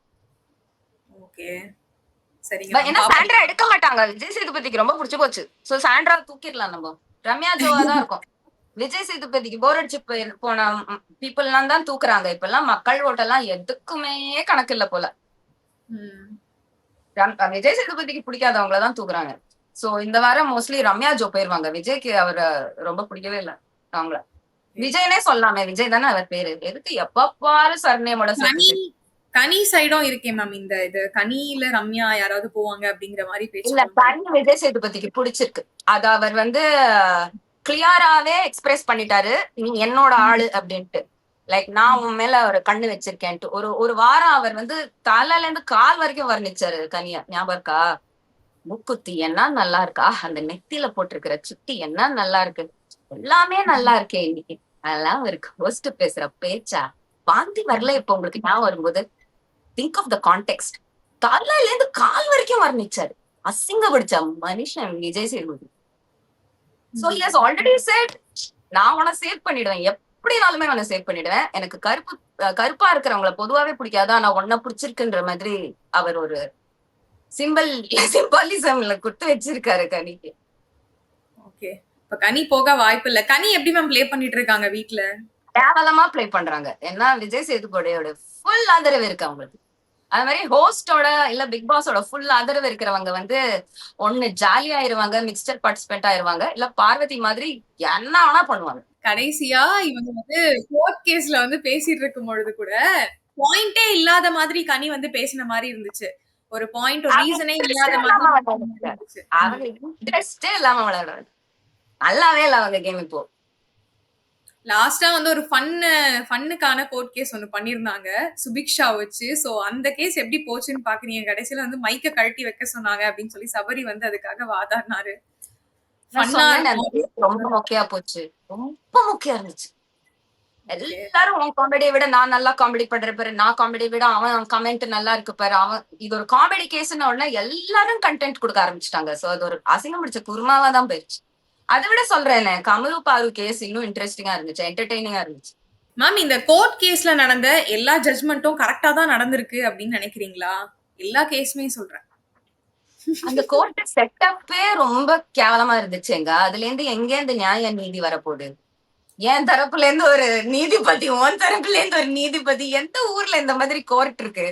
ஓகே. சரிங்க மேம். ஏன்னா பாப்போம். சாண்ட்ரா எடுக்க மாட்டாங்க. விஜய் சேதுபதிக்கு ரொம்ப புடிச்சு போச்சு. சோ சாண்ட்ரா தூக்கிடலாம் நம்ம. ரம்யா ஜோவா தான் இருக்கும். விஜய் சேதுபதிக்கு போர் அடிச்சு போன பீப்புள்லாம் தான் தூக்குறாங்க. இப்பெல்லாம் மக்கள் ஓட்டெல்லாம் எதுக்குமே கணக்கு இல்ல போல. ம். விஜய் சேதுபதிக்கு பிடிக்காதவங்கள தான் தூக்குறாங்க. சோ இந்த வாரம் மோஸ்ட்லி ரம்யா ஜோ போயிருவாங்க. விஜய்க்கு அவர ரொம்ப பிடிக்கவே இல்ல அவங்கள. விஜய்னே சொல்லலாமே. விஜய் தானே அவர் பேரு. எதுக்கு எப்ப பாரு சர்நேமோட கனி சேர்த்து கனி சைடும் இருக்கே மேம். இந்த இது கனியில ரம்யா யாராவது போவாங்க அப்படிங்கிற மாரி இல்ல பேச்சுக்கள் தனி விஜய் சேதுபதிக்கு பிடிச்சிருக்கு. அத அவர் வந்து கிளியராவே எக்ஸ்பிரஸ் பண்ணிட்டாரு. நீ என்னோட ஆளு அப்படின்ட்டு. லைக் நான் உன் மேல ஒரு கண்ணு வச்சிருக்கேன்ட்டு. ஒரு ஒரு வாரம் அவர் வந்து தலைல இருந்து கால் வரைக்கும் வர்ணிச்சாரு கனியா. ஞாபகம் இருக்கா? மூக்குத்தி என்ன நல்லா இருக்கா? அந்த நெத்தியில போட்டிருக்கிற சுட்டி என்ன நல்லா இருக்கு? எல்லாமே நல்லா இருக்கே இன்னைக்கு. அதெல்லாம் ஒரு ஹோஸ்ட் பேசுற பேச்சா? வாந்தி வரல இப்ப உங்களுக்கு ஞாபகம் வரும்போது? Think of the context. தலைல இருந்து கால் வரைக்கும் வர்ணிச்சாரு. அசிங்கப்படுச்ச மனுஷன் Vijay Sethupathi. So he has already set நான் உன்னை சேவ் பண்ணிடுவேன். எப்படினாலுமே உன்னை சேவ் பண்ணிடுவேன். எனக்கு கருப்பா இருக்கிறவங்கள பொதுவாவே பிடிக்காது. ஆனா உன்னை பிடிச்சிருக்குன்ற மாதிரி அவர் ஒரு சிம்பாலிசம்ல குடுத்து வச்சிருக்காரு கனிக்கு. ஓகே. இப்ப கனி போக வாய்ப்பு இல்ல. கனி எப்படி மேம் ப்ளே பண்ணிட்டு இருக்காங்க வீட்ல? கேவலமா ப்ளே பண்றாங்க. ஏன்னா விஜய் சேதுபதியோட ஃபுல் ஆதரவு இருக்கு அவங்களுக்கு. அது மாதிரி ஹோஸ்டோட இல்ல பிக் பாஸோட ஃபுல் ஆதரவு இருக்கிறவங்க வந்து ஒண்ணு ஜாலி ஆயிருவாங்க, மிக்ஸ்டர் பார்ட்டிசிபென்ட் ஆயிருவாங்க, இல்ல பார்வதி மாதிரி என்ன வேணா பண்ணுவாங்க. கடைசியா இவங்க வந்து கோர்ட் கேஸ்ல வந்து பேசிட்டு இருக்கும் பொழுது கூட பாயிண்டே இல்லாத மாதிரி கனி வந்து பேசின மாதிரி இருந்துச்சு. ஒரு பாயிண்ட் ஒரு அவங்க ரீசனே இன்ட்ரெஸ்டே இல்லாத மாதிரி இல்லாம பேசின மாதிரி விளையாடுறாங்க. இருந்துச்சு. அவங்க இன்ட்ரெஸ்டே இல்லாம விளையாடுறாங்க. நல்லாவே இல்ல அவங்க கேம் இப்போ. லாஸ்டா வந்து ஒரு ஃபன்னுக்கான கோர்ட் கேஸ் ஒண்ணு பண்ணிருந்தாங்க சுபிக்ஷா வச்சு. சோ அந்த கேஸ் எப்படி போச்சுன்னு பாக்குறீங்க? கடைசியில வந்து மைக்க கழட்டி வைக்க சொன்னாங்க அப்படின்னு சொல்லி சபரி வந்து அதுக்காக வாதாடினாரு. நான் ஃபன்னா சொன்னேனே அந்த இருக்கும். கேம் ரொம்ப மொக்கையா போச்சு. ரொம்ப மொக்கையா இருந்துச்சு. ஓகே. எல்லாரும் உன் காமெடியை விட நான் நல்லா காமெடி பண்றேன் பாரு, நான் காமெடி விட அவன் கமெண்ட் நல்லா இருக்கு பாரு, அவன் இது ஒரு காமெடி கேஸ்ன்னு உடனே எல்லாரும் கண்டென்ட் கொடுக்க ஆரம்பிச்சிட்டாங்க. சோ அது ஒரு அசிங்கம் பிடிச்ச குருமாவா தான் போயிருச்சு. அதை விட சொல்றேனே கமலு பாரு கேஸ் இன்னும் இன்ட்ரெஸ்டிங்கா இருந்துச்சு, என்டர்டெய்னிங்கா இருந்துச்சு. மேம் இந்த கோர்ட் கேஸ்ல நடந்த எல்லா ஜட்ஜ்மெண்ட்டும் கரெக்டா தான் நடந்திருக்கு அப்படின்னு நினைக்கிறீங்களா? எல்லா கேஸுமே சொல்றேன். அந்த கோர்ட் செட்டப்பே ரொம்ப கேவலமா இருந்துச்சுங்க. அதுல இருந்து எங்க இந்த நியாய நீதி வரப்போகுது? என் தரப்புல இருந்து ஒரு நீதிபதி, உன் தரப்புல இருந்து ஒரு நீதிபதி, எந்த ஊர்ல இந்த மாதிரி கோர்ட் இருக்கு?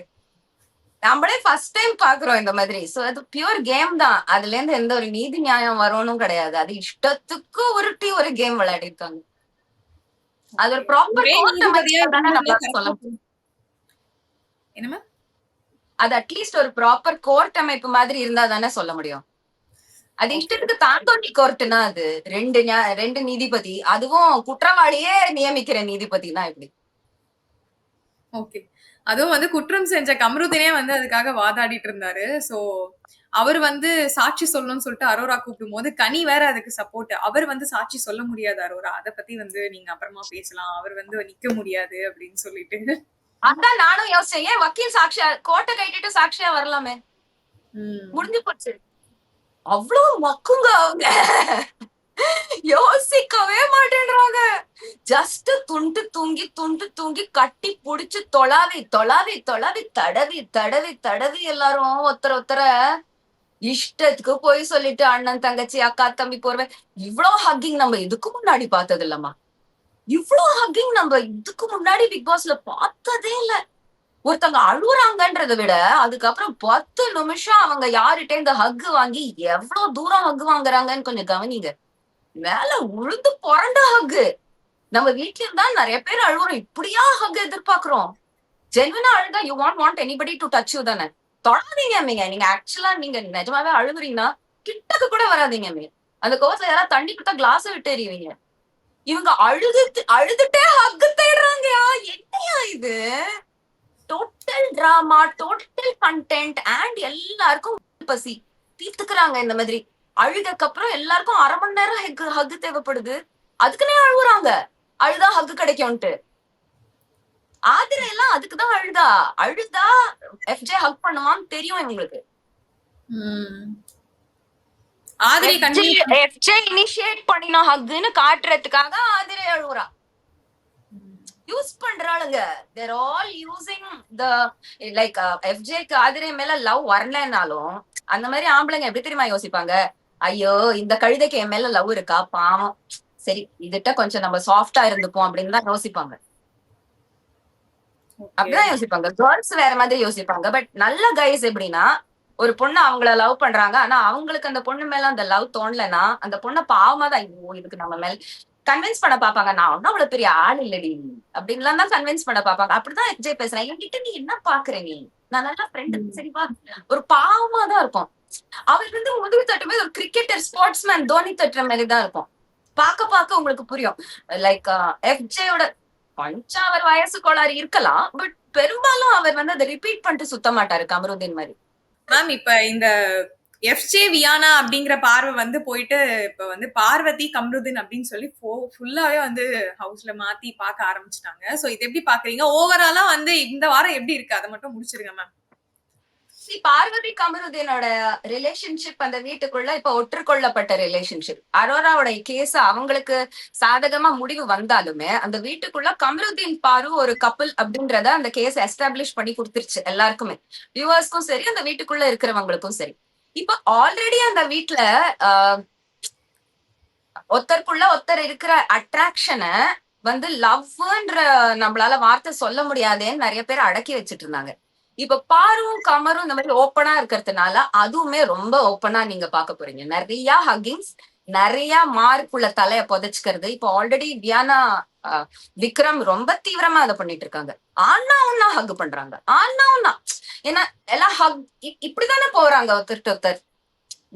நம்மளே ஃபர்ஸ்ட் டைம் பாக்குறோம் இந்த மாதிரி. சோ அது பியூர் கேம் தான். அதுல இருந்து எந்த ஒரு நீதி நியாயம் வரணும் கிடையாது. அது இஷ்டத்துக்கு உருட்டி ஒரு கேம் விளையாடி இருக்காங்க. அது ஒரு ப்ராப்பர் ஒரே கோர்ட் நீதிபதியா அமைப்பு தானே இருந்தா நம்மளால சொல்ல கரெக்டா முடியும். என்ன மேம்? அது அட்லீஸ்ட் ஒரு ப்ராப்பர் கோர்ட் அமைப்பு மாதிரி இருந்தா தானே சொல்ல முடியும். அது ஓகே. இஷ்டத்துக்கு தாந்தோண்டி கோர்ட்டுனா அது ரெண்டு நீதிபதி, அதுவும் குற்றவாளியே நியமிக்கிற நீதிபதினா எப்படி? ஓகே. அதுவும் வந்து குற்றம் செஞ்ச கமருதீனே வந்து அதுக்காக வாதாடிட்டு இருந்தாரு. சோ அவர் வந்து சாட்சி சொல்லணும்னு சொல்லிட்டு அரோரா கூப்பிடும்போது கனி வேற அதுக்கு சப்போர்ட். அவர் வந்து சாட்சி சொல்ல முடியாது அரோரா. அத பத்தி வந்து நீங்க அப்புறமா பேசலாம். அவர் வந்து நிக்க முடியாது அப்படின்னு சொல்லிட்டு. அதான் நானும் யோசிச்சேன். ஏன் வக்கீல் சாட்சியா கோர்ட்டை கட்டிட்டு சாட்சியா வரலாமே? ம். முடிஞ்சு போச்சு. அவ்வளவு மக்குங்க அவங்க. யோசிக்கவே மாட்டேன்றாங்க. ஜஸ்ட் துண்டு தூங்கி கட்டி புடிச்சு தொலாவி தொலாவி தொலாவி தடவி தடவி தடவி எல்லாரும் ஒருத்தர இஷ்டத்துக்கு போய் சொல்லிட்டு அண்ணன் தங்கச்சி அக்கா தம்பி போர்வை. இவ்வளவு ஹக்கிங் நம்ம இதுக்கு முன்னாடி பார்த்தது இல்லம்மா. இவ்வளவு ஹக்கிங் நம்ம இதுக்கு முன்னாடி பிக் பாஸ்ல பார்த்ததே இல்ல. ஒருத்தங்க அழுகுறாங்கன்றத விட அதுக்கப்புறம் 10 நிமிஷம் அவங்க யார்கிட்ட இந்த ஹக் வாங்கி எவ்வளவு தூரம் ஹக் வாங்குறாங்கன்னு கொஞ்சம் கவனிங்க. மேல உழுந்து புரண்ட ஹக். நம்ம வீட்ல இருந்தா நிறைய பேர் அழுகுறோம். இப்படியா ஹக் எதிர்பார்க்கிறோம்? ஜென்வினா அழுதா you want anybody to touch you தானே. தொடாதீங்க அம்மிங்க. நீங்க ஆக்சுவலா நீங்க நிஜமாவே அழுகுறீங்கன்னா கிட்டக்கு கூட வராதீங்க அம்மிங்க. அந்த கோவத்துல யாராவது தண்ணி கொடுத்தா கிளாஸ் விட்டு எறிவீங்க. இவங்க அழுதுட்டே ஹக் தேடுறாங்கயா. என்னையா இது? Total drama, total content and எல்லாருக்கும் பசி தீர்த்துக்கிறாங்க இந்த மாதிரி. அழுதக்கு அப்புறம் எல்லாருக்கும் 1/2 மணி நேரம் ஹக் தேவைப்படுது. அதுக்குன்னே அழுகுறாங்க. அழுதா ஹக் கிடைக்கும்ட்டு. ஆதிரை எல்லாம் அதுக்குதான் அழுதா எஃப்ஜே ஹக் பண்ணுவான்னு தெரியும் இவங்களுக்கு. ம். ஆதிரை எஃப்ஜே இனிஷியேட் பண்ணின ஹக்னு காட்டுறதுக்காக ஆதிரை அழுகுறா. யூஸ் பண்றாளுங்க. They're all using the like எஃப்ஜேக்கு ஆதிரை மேல லவ் வரலனாலும் அந்த மாதிரி ஆம்பளைங்க எப்படி தெரியுமா யோசிப்பாங்க? ஐயோ இந்த கழுதைக்கு என் மேல லவ் இருக்கா பாவம், சரி இதுட்ட கொஞ்சம் நம்ம சாஃப்டா இருந்துப்போம் அப்படின்னு தான் யோசிப்பாங்க. அப்படிதான் யோசிப்பாங்க. கேர்ள்ஸ் வேற மாதிரி யோசிப்பாங்க. பட் நல்ல கைஸ் எப்படின்னா ஒரு பொண்ணு அவங்கள லவ் பண்றாங்க. ஆனா அவங்களுக்கு அந்த பொண்ணு மேல அந்த லவ் தோணலன்னா அந்த பொண்ணை பாவமா தான் ஐயோ இதுக்கு நம்ம மேல கன்வின்ஸ் பண்ண பாப்பாங்க. நான் ஒன்னும் அவ்வளவு பெரிய ஆள் இல்லடி அப்படின்லாம் தான் கன்வின்ஸ் பண்ண பாப்பாங்க. அப்படிதான் எஃப்ஜே பேசுறேன். என்கிட்ட நீ என்ன பாக்குற? நீ நான் நல்லா ஃப்ரெண்டு சரிப்பா. ஒரு பாவமா தான் இருக்கும். அவருக்கு வந்து முதுகு தட்டுமே ஒரு கிரிக்கெட்டர் ஸ்போர்ட்ஸ்மேன் தோனி தட்டுற மாதிரி தான் இருக்கும். பார்க்க உங்களுக்கு புரியும். லைக் எஃப்ஜேயோட கொஞ்சம் அவர் வயசு கோளாறு இருக்கலாம். பட் பெரும்பாலும் அவர் வந்து அதை ரிப்பீட் பண்ணிட்டு சுத்த மாட்டாரு கமருதீன் மாதிரி. மேம் இப்ப இந்த எஃப்ஜே வியானா அப்படிங்கிற பார்வை வந்து போயிட்டு இப்ப வந்து பார்வதி கம்ருதீன் அப்படின்னு சொல்லி ஃபுல்லாவே வந்து ஹவுஸ்ல மாத்தி பார்க்க ஆரம்பிச்சிட்டாங்க. சோ இது எப்படி பாக்குறீங்க? ஓவராலா வந்து இந்த வாரம் எப்படி இருக்கு அதை மட்டும் முடிச்சிருங்க மேம். பார்வதி கமருதீனோட ரிலேஷன்ஷிப் அந்த வீட்டுக்குள்ள இப்ப ஒற்றுக்கொள்ளப்பட்ட ரிலேஷன்ஷிப். அரோராவோட கேஸ் அவங்களுக்கு சாதகமா முடிவு வந்தாலுமே அந்த வீட்டுக்குள்ள கமருதீன் பாரு ஒரு கப்பல் அப்படின்றத அந்த கேஸ் எஸ்டாப்ளிஷ் பண்ணி கொடுத்துருச்சு எல்லாருக்குமே. வியூவர்ஸ்க்கும் சரி அந்த வீட்டுக்குள்ள இருக்கிறவங்களுக்கும் சரி. இப்ப ஆல்ரெடி அந்த வீட்டுல ஒருத்தருக்குள்ள ஒருத்தர் இருக்கிற அட்ராக்ஷனை வந்து லவ்ன்ற நம்மளால வார்த்தை சொல்ல முடியாதேன்னு நிறைய பேர் அடக்கி வச்சிட்டு இருந்தாங்க. இப்ப பாருவும் கமரும் இந்த மாதிரி ஓப்பனா இருக்கிறதுனால அதுவுமே ரொம்ப ஓப்பனா நீங்க பார்க்க போறீங்க. நிறைய ஹக்கிங்ஸ், நிறைய மார்க்குள்ள தலைய புதைச்சுக்கிறது. இப்ப ஆல்ரெடி டியானா விக்ரம் ரொம்ப தீவிரமா அதை பண்ணிட்டு இருக்காங்க. ஆனா ஒன்னா ஹக் பண்றாங்க, ஆனா ஒன்னா. ஏன்னா எல்லாம் ஹக் இப்படித்தானே போறாங்க ஒருத்தர் ஒருத்தர்.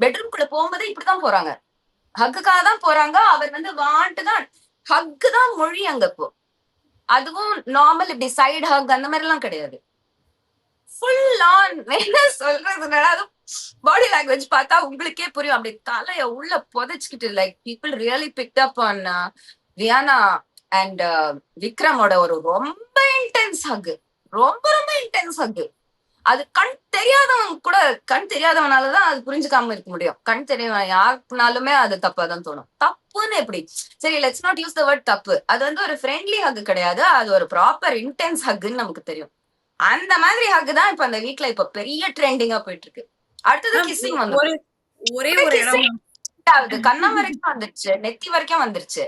பெட்ரூம்குள்ள போகும்போதே இப்படிதான் போறாங்க, ஹக்குக்காக தான் போறாங்க. அவர் வந்து வாண்ட்டு தான் ஹக்கு தான் மொழி அங்க இப்போ. அதுவும் நார்மல் இப்படி சைடு ஹக் அந்த மாதிரி எல்லாம் கிடையாது. ஃபுல் ஆன் என்ன சொல்றதுனால அது பாடி லாங்குவேஜ் பார்த்தா உங்களுக்கே புரியும். அப்படி தலைய உள்ள புதைச்சுக்கிட்டு like people really picked up on Riyana and விக்ரமோட ஒரு ரொம்ப இன்டென்ஸ் ஹக், ரொம்ப ரொம்ப இன்டென்ஸ் ஹக். அது கண் தெரியாதவன் கூட, கண் தெரியாதவனாலதான் அது புரிஞ்சுக்காம இருக்க முடியும். கண் தெரியவன் யாருக்குனாலுமே அது தப்பாதான் தோணும். தப்புன்னு எப்படி, சரி let's not use the word தப்பு. அது வந்து ஒரு ஃப்ரெண்ட்லி ஹக் கிடையாது, அது ஒரு ப்ராப்பர் இன்டென்ஸ் ஹக்னு நமக்கு தெரியும். அந்த மாதிரி ஹக் தான் இப்ப அந்த வீக்ல இப்ப பெரிய ட்ரெண்டிங்கா போயிட்டு இருக்கு. அடுத்தது மேம் கிஸ்ஸிங் வந்து ஒரே ஒரு இடம் ஆகுது, கண்ணம் வரைக்கும் வந்துருச்சு, நெத்தி வரைக்கும் வந்துருச்சு.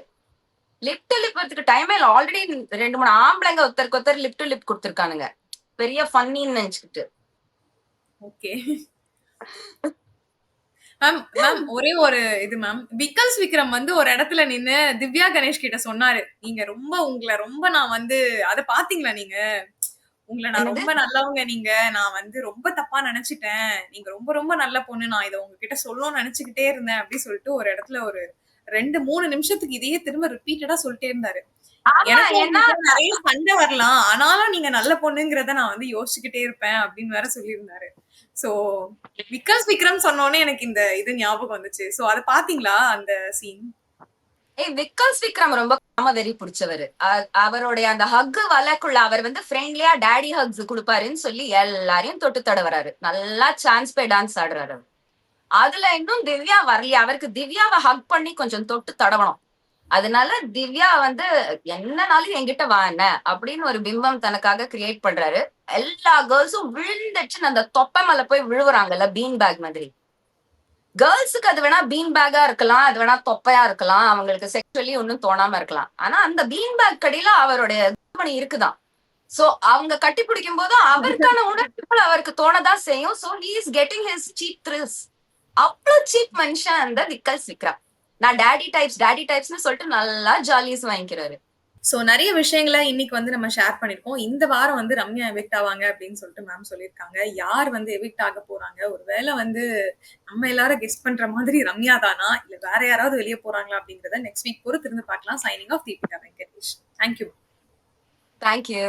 லிப் டு லிப் வரதுக்கு டைமே இல்ல. ஆல்ரெடி 2 3 ஆம்பளைங்க ஒருத்தருக்கு ஒருத்தர் லிப் டு லிப் கொடுத்திருக்கானுங்க, பெரிய ஃபன்னின்னு நினைச்சுக்கிட்டு. Okay ma'am. மேம் ஒரே ஒரு இது மேம், விக்கல்ஸ் விக்ரம் வந்து ஒரு இடத்துல நின்னு திவ்யா கணேஷ் கிட்ட சொன்னாரு, நீங்க ரொம்ப உங்களை ரொம்ப நான் வந்து அதை பாத்தீங்களா நீங்க, உங்களை நான் என்னது? ரொம்ப நல்லவங்க, நீங்க நான் வந்து ரொம்ப தப்பா நினைச்சிட்டேன், நீங்க ரொம்ப ரொம்ப நல்ல பொண்ணு, நான் இதை உங்ககிட்ட சொல்லணும்னு நினைச்சுக்கிட்டே இருந்தேன் அப்படி சொல்லிட்டு ஒரு இடத்துல ஒரு 2 3 நிமிஷத்துக்கு இதையே திரும்ப ரிப்பீட்டடா சொல்லிட்டே இருந்தாரு. ஆமா, எனக்கும் ஏன்னா உங்களுக்கு நிறைய சண்டை வரலாம், ஆனாலும் நீங்க நல்ல பொண்ணுங்கிறத நான் வந்து யோசிச்சுக்கிட்டே இருப்பேன் அப்படின்னு வேற சொல்லியிருந்தாரு. சோ விக்கல்ஸ் விக்ரம் சொன்னோனே எனக்கு இந்த இது ஞாபகம் வந்துச்சு. சோ அத பாத்தீங்களா அந்த சீன்? விக்கல்ஸ் விக்ரம் ரொம்ப காமவெறி பிடிச்சவரு. அவருடைய அந்த ஹக் வலைக்குள்ள அவர் வந்து ஃப்ரெண்ட்லியா டேடி ஹக்ஸ் கொடுப்பாருன்னு சொல்லி எல்லாரையும் தொட்டு தடவறாரு. நல்லா சான்ஸ் பே டான்ஸ் ஆடுறாரு அவர். அதுல இன்னும் திவ்யா வரலையா, அவருக்கு திவ்யாவை ஹக் பண்ணி கொஞ்சம் தொட்டு தடவணும். அதனால திவ்யா வந்து என்னனாலும் என்கிட்ட வாங்க அப்படின்னு ஒரு பிம்பம் தனக்காக கிரியேட் பண்றாரு. எல்லா கேர்ள்ஸும் விழுந்துச்சுன்னு அந்த தொப்பை மேல போய் விழுவுறாங்கல்ல, பீன் பேக் மாதிரி. கேர்ள்ஸுக்கு அது வேணா பீன் பேக்கா இருக்கலாம், அது வேணா தொப்பையா இருக்கலாம், அவங்களுக்கு செக்சுவலி ஒன்னும் தோணாம இருக்கலாம். ஆனா அந்த பீன் பேக் கடியில அவருடைய மணி இருக்குதான். சோ அவங்க கட்டி பிடிக்கும் போது அவருக்கான உணர்வுகள் அவருக்கு தோணதான் செய்யும். So he is getting his cheap thrills. அவ்வளவு சீப் மனுஷன் அந்த விக்கல்ஸ் விக்ரம். நான் டாடி டைப்ஸ்னு சொல்லிட்டு நல்லா ஜாலிஸ் வாங்கிக்கிறாரு. சோ நிறைய விஷயங்களை இன்னைக்கு வந்து நம்ம ஷேர் பண்ணிருக்கோம். இந்த வாரம் வந்து ரம்யா எவிக்ட் ஆவாங்க அப்படின்னு சொல்லிட்டு மேம் சொல்லியிருக்காங்க. யார் வந்து எவிக்ட் ஆக போறாங்க, ஒருவேளை வந்து நம்ம எல்லாரும் கெஸ்ட் பண்ற மாதிரி ரம்யா தானா இல்ல வேற யாராவது வெளியே போறாங்களா அப்படிங்கறத நெக்ஸ்ட் வீக் பொறுத்து இருந்து பார்க்கலாம். Signing off Deepika Venkatesh. Thank you. Thank you.